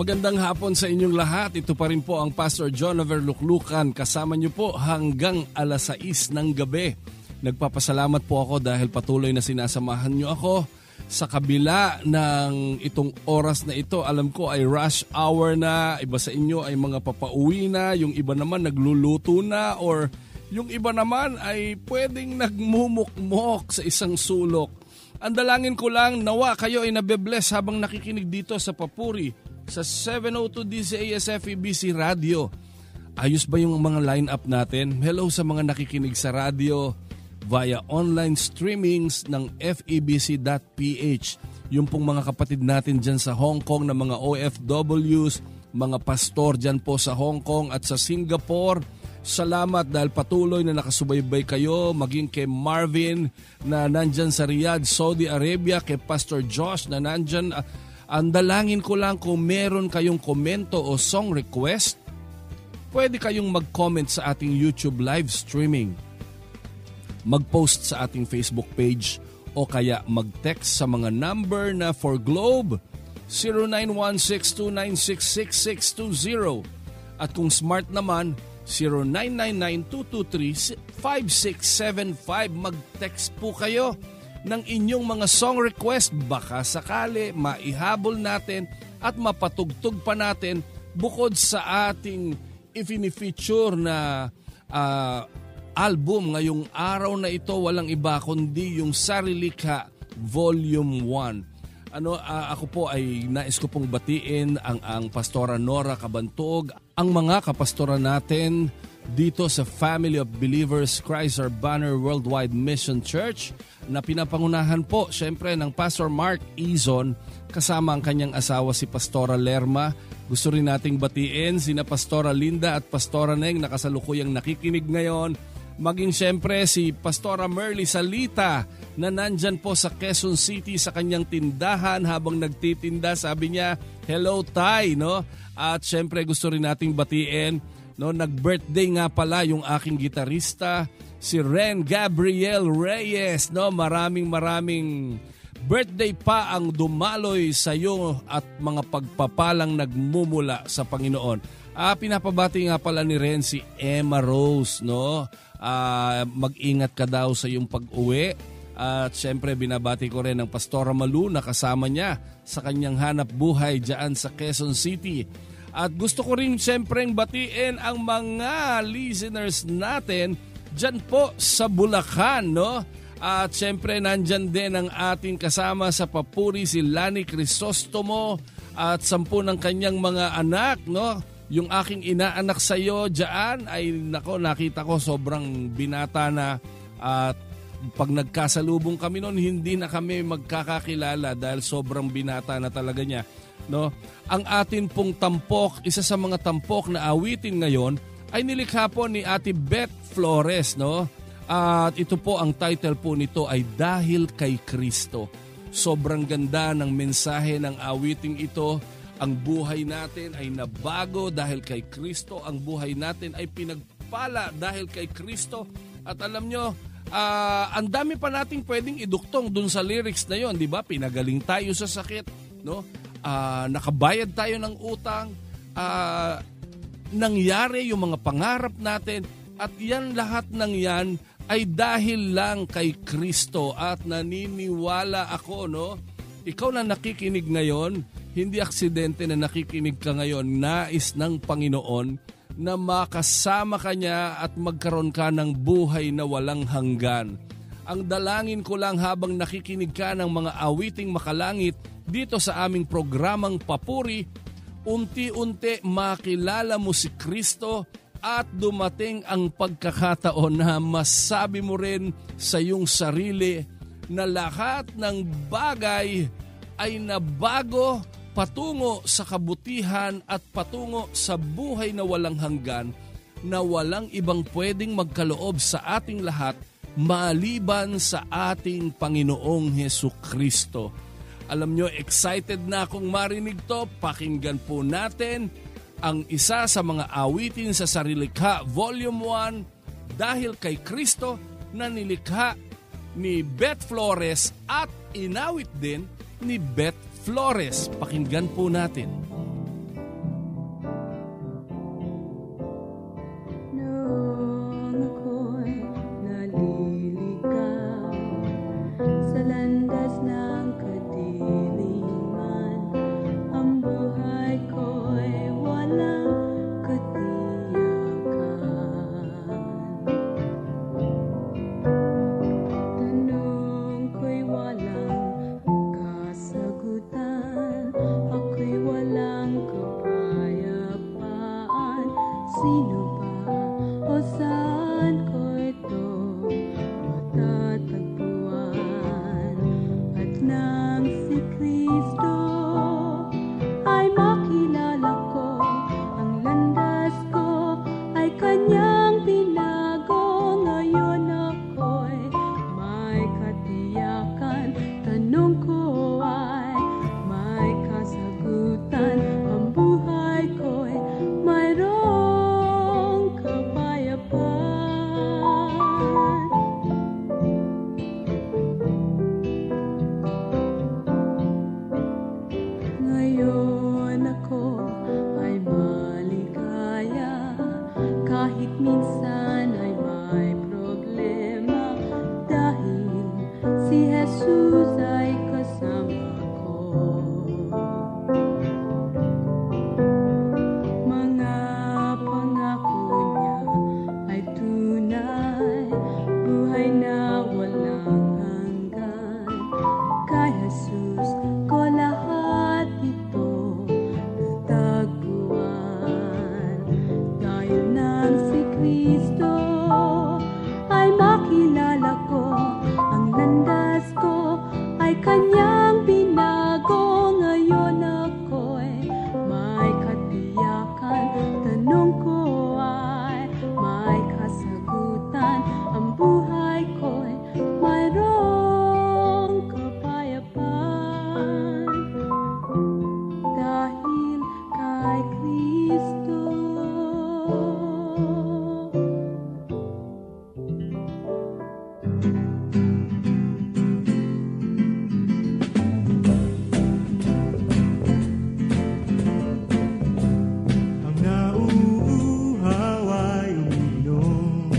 Magandang hapon sa inyong lahat. Ito pa rin po ang Pastor Jonover Luklukan. Kasama niyo po hanggang alas 6 ng gabi. Nagpapasalamat po ako dahil patuloy na sinasamahan niyo ako sa kabila ng itong oras na ito. Alam ko ay rush hour na. Iba sa inyo ay mga papauwi na. Yung iba naman nagluluto na or yung iba naman ay pwedeng nagmumukmok sa isang sulok. Ang dalangin ko lang, nawa kayo ay nabe-bless habang nakikinig dito sa Papuri sa 702 DZAS FEBC Radio. Ayos ba yung mga line-up natin? Hello sa mga nakikinig sa radio via online streamings ng febc.ph. Yung pong mga kapatid natin dyan sa Hong Kong na mga OFWs, mga pastor dyan po sa Hong Kong at sa Singapore. Salamat dahil patuloy na nakasubaybay kayo, maging kay Marvin na nandyan sa Riyadh, Saudi Arabia, kay Pastor Josh na nandyan. Ang dalangin ko lang kung meron kayong komento o song request, pwede kayong mag-comment sa ating YouTube live streaming, mag-post sa ating Facebook page o kaya mag-text sa mga number na for Globe 0916296620 at kung smart naman 0999-223-5675. Mag-text po kayo ng inyong mga song request. Baka sakali maihabol natin at mapatugtog pa natin bukod sa ating ifini-feature na album ngayong araw na ito. Walang iba kundi yung Sarilikha Volume 1. Ako po ay nais ko pong batiin ang Pastora Nora Cabantog, ang mga kapastora natin dito sa Family of Believers Christ Our Banner Worldwide Mission Church na pinapangunahan po syempre ng Pastor Mark Izon kasama ang kanyang asawa si Pastora Lerma. Gusto rin nating batiin sina Pastora Linda at Pastora Neng na kasalukuyang nakikinig ngayon. Maging syempre si Pastora Merly Salita na nandyan po sa Quezon City sa kanyang tindahan habang nagtitinda. Sabi niya, hello Tay, no? At syempre gusto rin nating batiin, no? Nag-birthday nga pala yung aking gitarista, si Ren Gabriel Reyes, no? Maraming birthday pa ang dumaloy sa iyo at mga pagpapalang nagmumula sa Panginoon. Pinapabati nga pala ni Ren si Emma Rose, no? Mag-ingat ka daw sa iyong pag-uwi. At syempre binabati ko rin ang Pastora Malu na kasama niya sa kanyang hanap buhay dyan sa Quezon City. At gusto ko rin syempre batiin ang mga listeners natin dyan po sa Bulacan, no? At syempre nandyan din ang ating kasama sa Papuri si Lani Crisostomo at 10 ng kanyang mga anak, no? Yung aking inaanak sa iyo dyan ay nakita ko sobrang binata na at pag nagkasalubong kami noon hindi na kami magkakakilala dahil sobrang binata na talaga niya, no? Ang atin pong tampok, isa sa mga tampok na awitin ngayon ay nilikha po ni Ate Beth Flores, no? At ito po ang title po nito ay Dahil kay Kristo. Sobrang ganda ng mensahe ng awiting ito. Ang buhay natin ay nabago dahil kay Kristo. Ang buhay natin ay pinagpala dahil kay Kristo. At alam nyo, ang dami pa nating pwedeng iduktong dun sa lyrics na yon, di ba? Pinagaling tayo sa sakit, no? Nakabayad tayo ng utang, nangyari yung mga pangarap natin, at yan lahat ng yan ay dahil lang kay Kristo. At naniniwala ako, no? Ikaw na nakikinig ngayon, hindi aksidente na nakikinig ka ngayon, nais ng Panginoon na makasama ka niya at magkaroon ka ng buhay na walang hanggan. Ang dalangin ko lang habang nakikinig ka ng mga awiting makalangit dito sa aming programang Papuri, unti-unti makilala mo si Kristo at dumating ang pagkakataon na masabi mo rin sa iyong sarili na lahat ng bagay ay nabago patungo sa kabutihan at patungo sa buhay na walang hanggan, na walang ibang pwedeng magkaloob sa ating lahat maliban sa ating Panginoong Hesukristo. Alam nyo, excited na akong marinig to. Pakinggan po natin ang isa sa mga awitin sa Sarilikha Volume 1, Dahil kay Kristo, na nilikha ni Beth Flores at inawit din ni Beth Flores. Pakinggan po natin. Sino ba o saan ko ito matatagpuan? At nang si Kristo ay makilala ko, ang landas ko ay kanyang binago. Ngayon ako'y may katiyakan, tanong ko ay may kasagutan. Ang buhay ko'y mayroong kapayapaan. Ngayon ako ay maligaya, kahit minsan ay may problema, dahil si Jesus ay kasama ko. Mga pangako niya ay tunay, buhay na walang hanggan. Kay Jesus ko lahat ito natagpuan. Dahil nang si Kristo ay makilala ko, ang landas ko ay kanyang binago. Ngayon ako'y may katiyakan, tanong ko ay may kasagutan. Ang buhay ko'y mayroong kapayapaan, dahil kay Kristo. Ang nauuhaw ay uminom,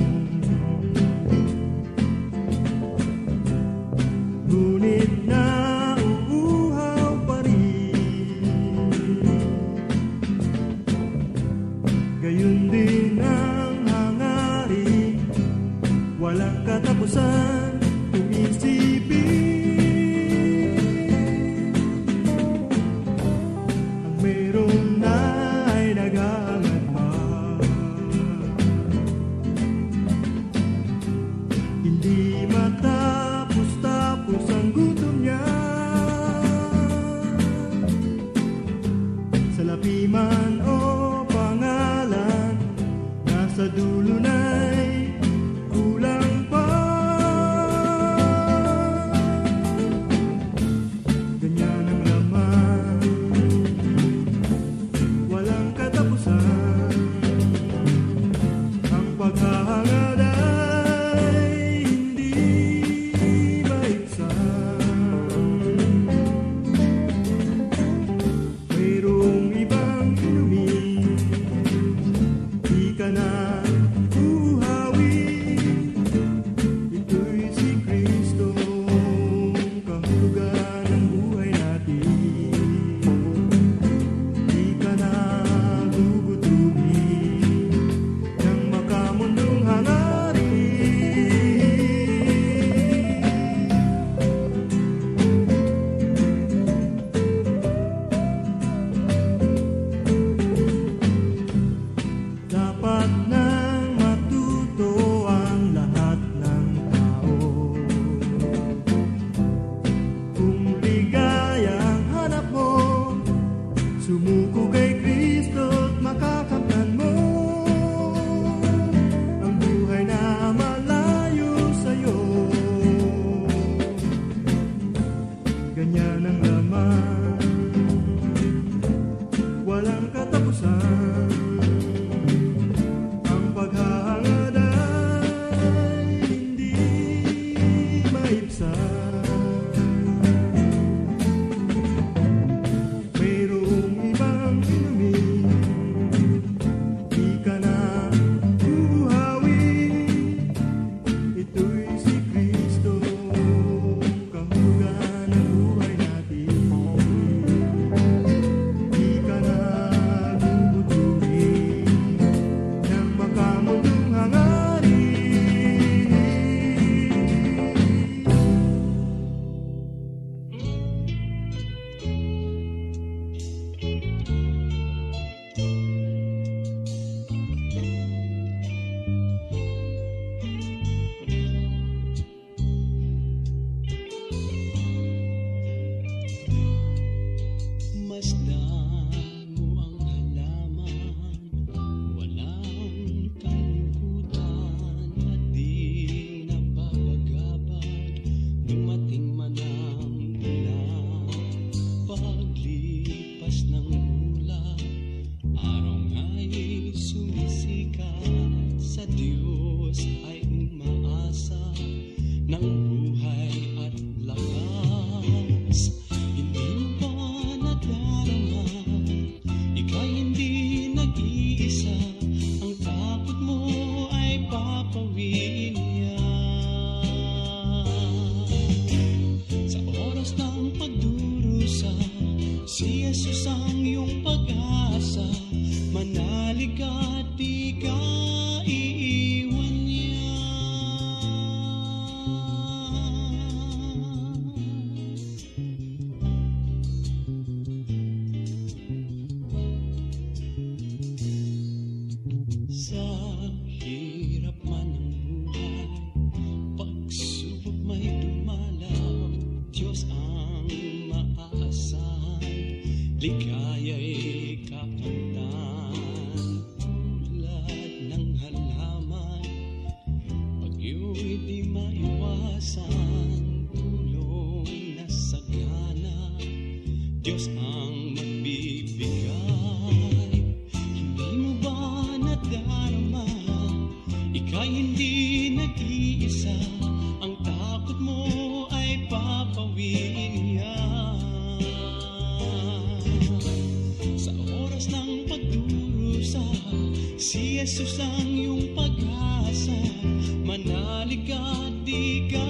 ngunit nauuhaw pa rin. Gayon din ang hangarin, walang katapusan kung isipin. Ang meron na ay nag-aangat pa, hindi matapos-tapos ang gutom niya. Salapiman o pangalan, nasa dulo na'y kulang pa. sumisikat sa Diyos ay umaasa ng buhay at lakas. Hindi mo ba nadarama? Ika'y hindi nag-iisa. Ang takot mo ay papawin niya. Sa oras ng pagdurusa, si Jesus ang iyong pag-asa. Manalig at di ka iiwan niya. Sa hirap man ng buhay, pagsubok may dumalaw, Diyos ang maaasahan, ligaya'y kakamtan. Tulad ng halaman, bagyo'y di maiwasan, tulong na sagana, Diyos ang magbibigay. Hindi mo ba nadarama? Ika'y hindi nag-iisa. Ang takot mo ay papawin niya. Sa oras ng pagdurusa, si Jesus ang iyong pag-asa. Manalig at di ka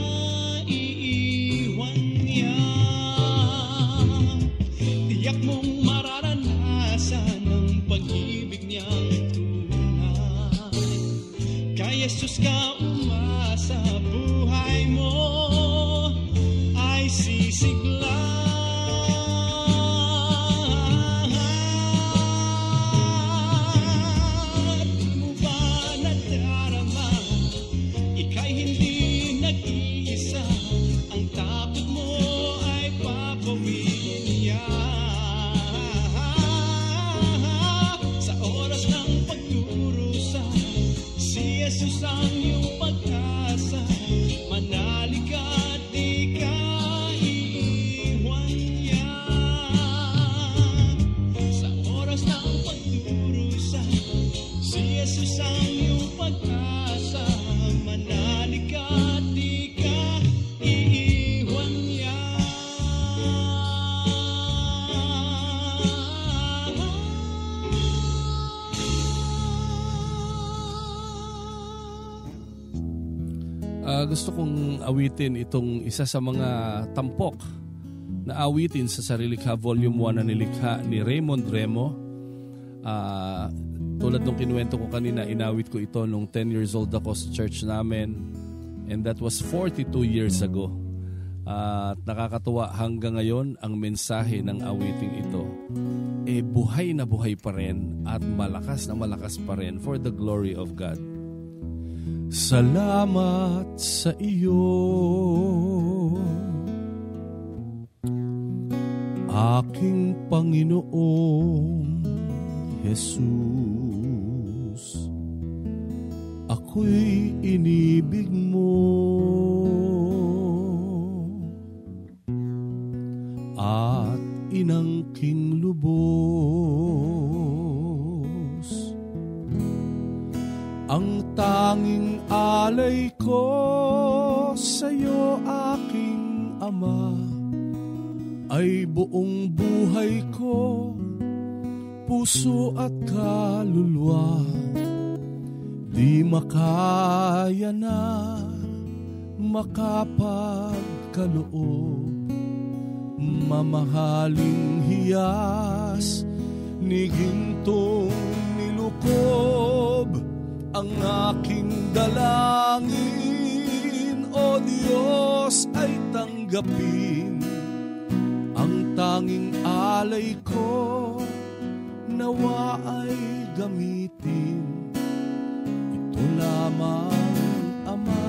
iiwan niya. Tiyak mong mararanasan ang pag-ibig niyang tunay. Kay Jesus ka umasa, buhay mo ay sisigla. Di mo ba nadarama? Ika'y hindi nag-iisa. Ang takot mo ay papawin niya. Sa oras ng pagdurusa, si Jesus ang iyong pag-asa. Manalig at di ka iiwan niya. Sa oras ng pagdurusa, si Jesus ang iyong pag-asa. Manalig at di ka iiwan niya. Gusto kong awitin itong isa sa mga tampok na awitin sa Sarilikha Volume 1 na nilikha ni Raymond Remo. Tulad nung kinuwento ko kanina, inawit ko ito nung 10 years old ako sa church namin. And that was 42 years ago. At nakakatuwa hanggang ngayon ang mensahe ng awiting ito. Buhay na buhay pa rin at malakas na malakas pa rin for the glory of God. Salamat sa iyo, aking Panginoong Jesus. Ako'y inibig mo at inangking lubos. Ang tanging alay ko sa'yo, aking Ama, ay buong buhay ko, puso at kaluluwa. Di makaya na makapagkaloob, mamahaling hiyas ni gintong nilukob. Ang aking dalangin, O Diyos, ay tanggapin. Ang tanging alay ko, nawa ay gamitin. Ito lamang, Ama,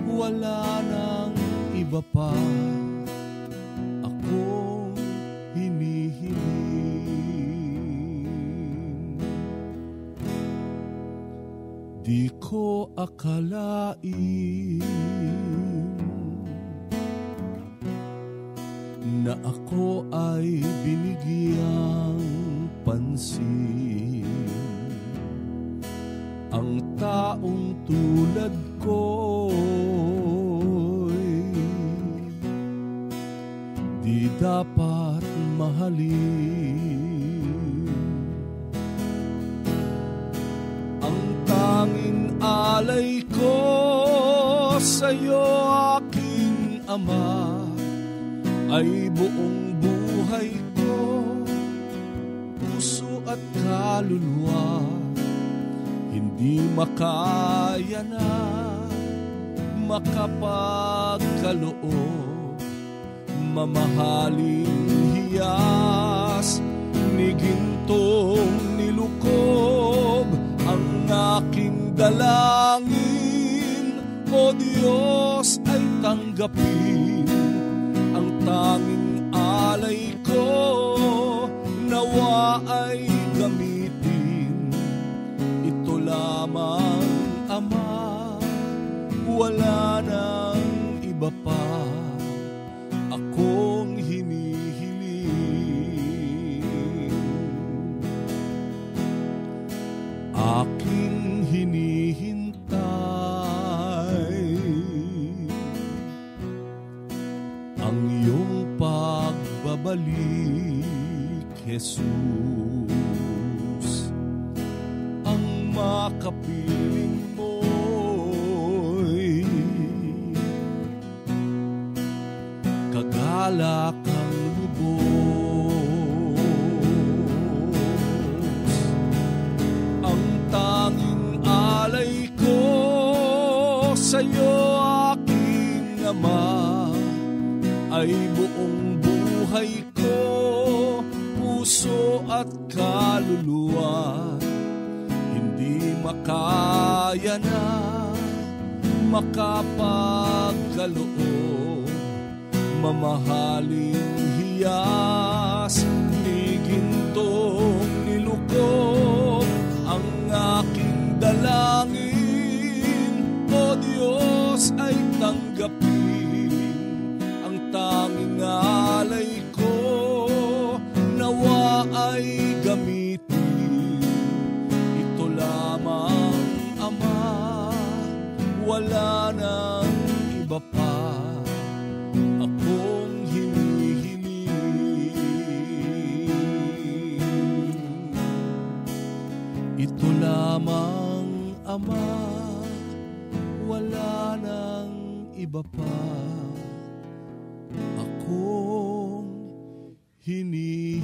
wala nang iba pa akong hinihiling. Di ko akalain na ako ay binigyang pansin. ang taong tulad ko'y di dapat mahalin. Ang tanging alay ko sa'yo, aking Ama, ay buong buhay ko, puso at kaluluwa. Hindi makaya na makapagkaloob, mamahaling hiyas ni gintong nilukob. Ang aking dalangin, O Diyos, ay tanggapin. Ang tanging alay ko, nawa ay gamitin. Ito lamang, Ama, wala nang iba pa akong hinihiling. Aking hinihintay ang iyong pagbabalik, Jesus. Ang makapiling mo'y kagalakang lubos. Ang tanging alay ko sa'yo, aking Ama, ay buong buhay ko, puso at kaluluwa. Hindi makaya na makapagkaloob, mamahaling hiyas ni gintong nilukob. Ang aking dalangin, O Diyos, ay tanggapin. Ang tanging alay ko, nawa ay gamitin. Ito lamang, Ama, wala nang iba pa akong hinihiling. Ito lamang, Ama, wala nang iba pa akong hinihiling.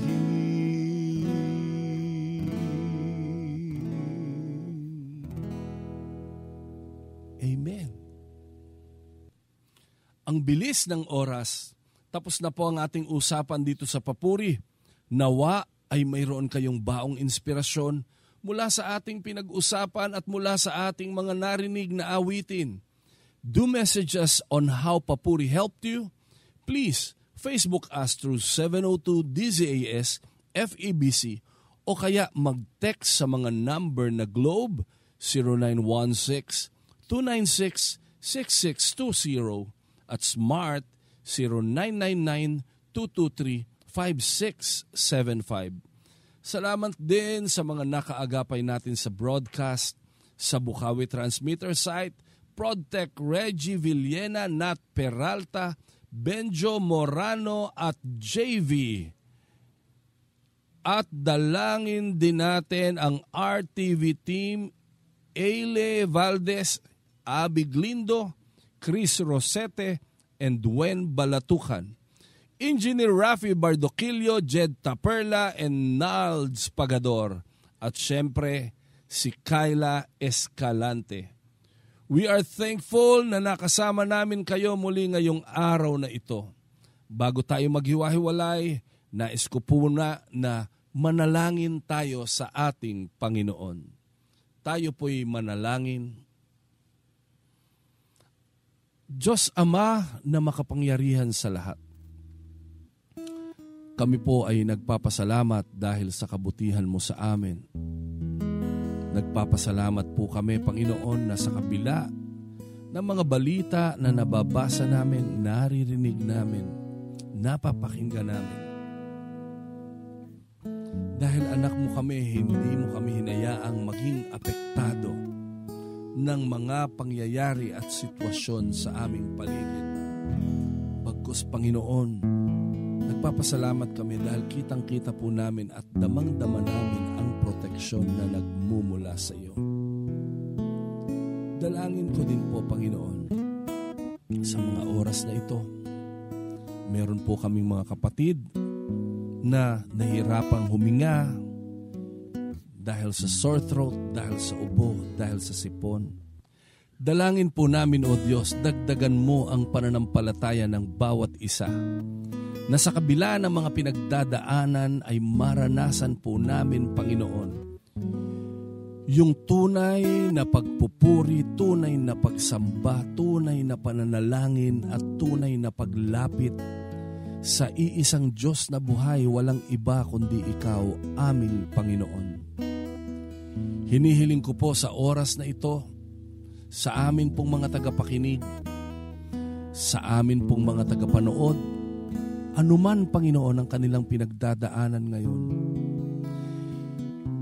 Amen. Ang bilis ng oras. Tapos na po ang ating usapan dito sa Papuri. Nawa ay mayroon kayong baong inspirasyon mula sa ating pinag-usapan at mula sa ating mga narinig na awitin. Do message us on how Papuri helped you. Please, Facebook us through 702 DZAS FEBC o kaya mag-text sa mga number na Globe 0916-296-6620 at Smart 0999-223-5675. Salamat din sa mga nakaagapay natin sa broadcast sa Bukawi Transmitter Site, Prodtech Reggie Villena, Nat Peralta, Benjo Morano at JV. At dalangin din natin ang RTV team, Eile Valdez, Abby Glindo, Chris Rosete, and Dwen Balatukan. Engineer Rafi Bardoquillo, Jed Taperla, and Nalds Pagador. At syempre, si Kyla Escalante. We are thankful na nakasama namin kayo muli ngayong araw na ito. Bago tayo maghiwa-hiwalay, nais ko po na manalangin tayo sa ating Panginoon. Tayo po'y manalangin. Diyos Ama na makapangyarihan sa lahat, kami po ay nagpapasalamat dahil sa kabutihan mo sa amin. Nagpapasalamat po kami, Panginoon, na sa kabila ng mga balita na nababasa namin, naririnig namin, napapakinggan namin. Dahil anak mo kami, hindi mo kami hinayaang maging apektado ng mga pangyayari at sitwasyon sa aming paligid. Bagkus Panginoon, nagpapasalamat kami dahil kitang-kita po namin at damang-dama namin ang proteksyon na nagmumula sa iyo. Dalangin ko din po, Panginoon, sa mga oras na ito. Meron po kaming mga kapatid na nahirapang huminga dahil sa sore throat, dahil sa ubo, dahil sa sipon. Dalangin po namin, O Diyos, dagdagan mo ang pananampalataya ng bawat isa, na sa kabila ng mga pinagdadaanan ay maranasan po namin, Panginoon, yung tunay na pagpupuri, tunay na pagsamba, tunay na pananalangin at tunay na paglapit sa iisang Diyos na buhay, walang iba kundi ikaw, aming Panginoon. Hinihiling ko po sa oras na ito, sa amin pong mga tagapakinig, sa amin pong mga tagapanood, anuman, Panginoon, ang kanilang pinagdadaanan ngayon.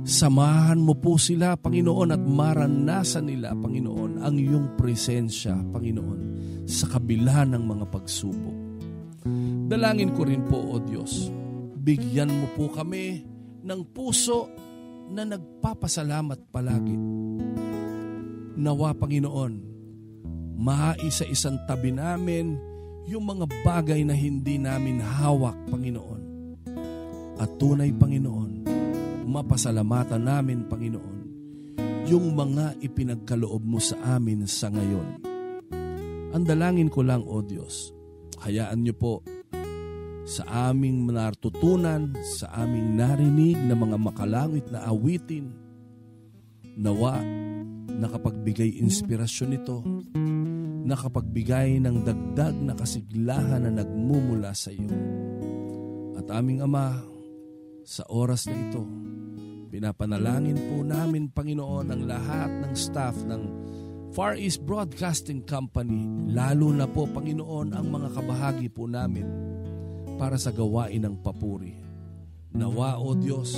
Samahan mo po sila, Panginoon, at maranasan nila, Panginoon, ang iyong presensya, Panginoon, sa kabila ng mga pagsubok. Dalangin ko rin po, O Diyos, bigyan mo po kami ng puso na nagpapasalamat palagi. Nawa, Panginoon, maisa-isang tabi namin yung mga bagay na hindi namin hawak, Panginoon. At tunay, Panginoon, mapasalamatan namin, Panginoon, yung mga ipinagkaloob mo sa amin sa ngayon. Ang dalangin ko lang, O Diyos, hayaan niyo po sa aming natutunan, sa aming narinig na mga makalangit na awitin, nawa nakapagbigay inspirasyon nito, nakapagbigay ng dagdag na kasiglahan na nagmumula sa iyo. At aming Ama, sa oras na ito, pinapanalangin po namin, Panginoon, ang lahat ng staff ng Far East Broadcasting Company, lalo na po, Panginoon, ang mga kabahagi po namin para sa gawain ng papuri. Nawa, O Diyos,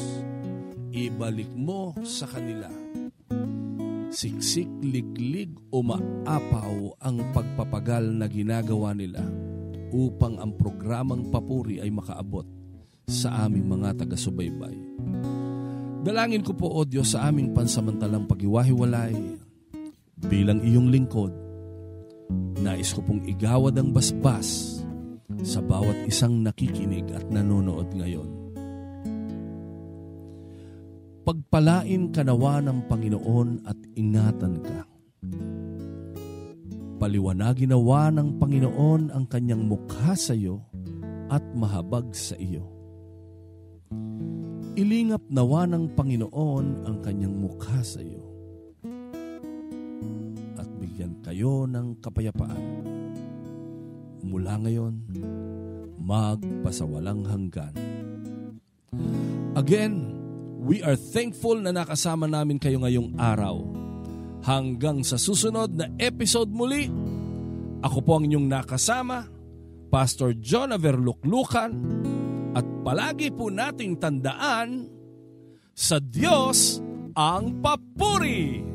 ibalik mo sa kanila siksik, liglig, umaapaw ang pagpapagal na ginagawa nila upang ang programang papuri ay makaabot sa aming mga taga-subaybay. Dalangin ko po, O Diyos, sa aming pansamantalang paghiwa-hiwalay bilang iyong lingkod. Nais ko pong igawad ang basbas sa bawat isang nakikinig at nanonood ngayon. Pagpalain ka nawa ng Panginoon at ingatan ka. Paliwanagin nawa ng Panginoon ang kanyang mukha sa iyo at mahabag sa iyo. Ilingap nawa ng Panginoon ang kanyang mukha sa iyo at bigyan kayo ng kapayapaan. Mula ngayon, magpasawalang hanggan. Again, we are thankful na nakasama namin kayo ngayong araw. Hanggang sa susunod na episode muli, ako po ang inyong nakasama, Pastor John Averluklukan, at palagi po nating tandaan, sa Diyos ang papuri!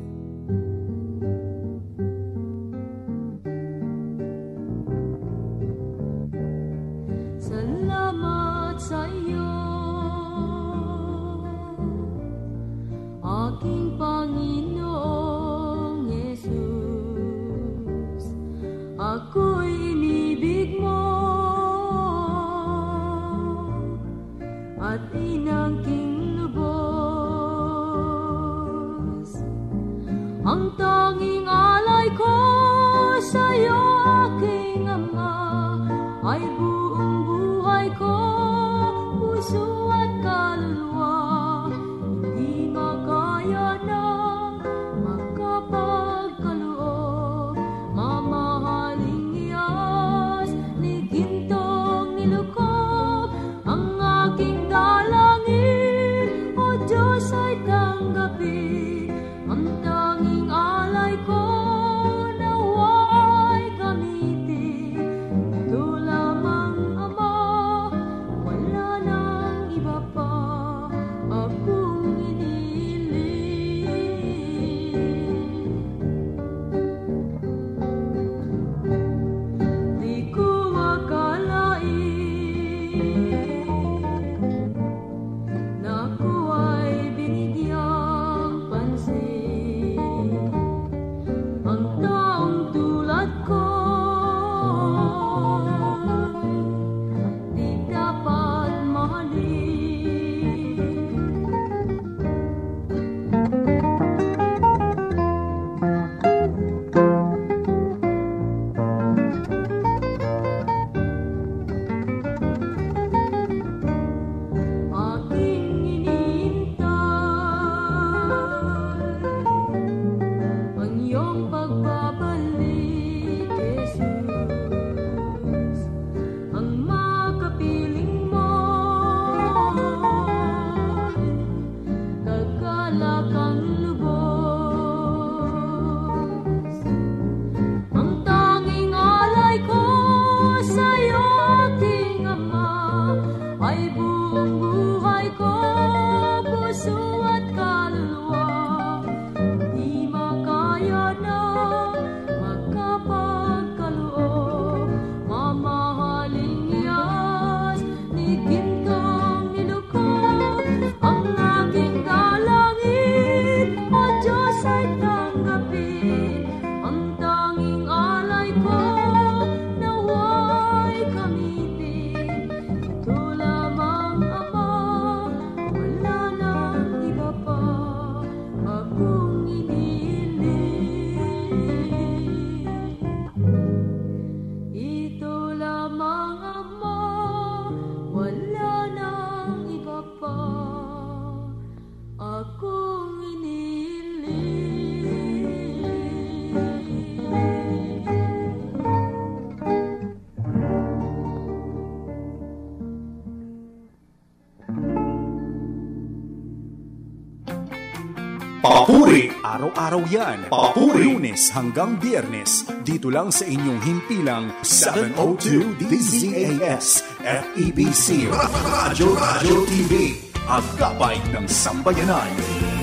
Salamat sa iyo, aking Panginoong Jesus. Ako'y inibig mo at inangking lubos. Ang tanging alay ko sa iyo, aking Ama, ay buong buhay ko, puso at kaluluwa. Hindi makaya na makapagkaloob, mamahaling iyas, ligintong nilukob. Ang aking dalangin, O Diyos, ay tanggapin. Ang tanging alay ko, nawa ay gamitin. Ito lamang, Ama, wala nang iba pa akong iniling. Papuri! Araw-araw yan. Papuri! Lunes hanggang Biyernes. Dito lang sa inyong himpilang 702 DZAS FEBC Radio TV. Ang gabay ng sambayanan.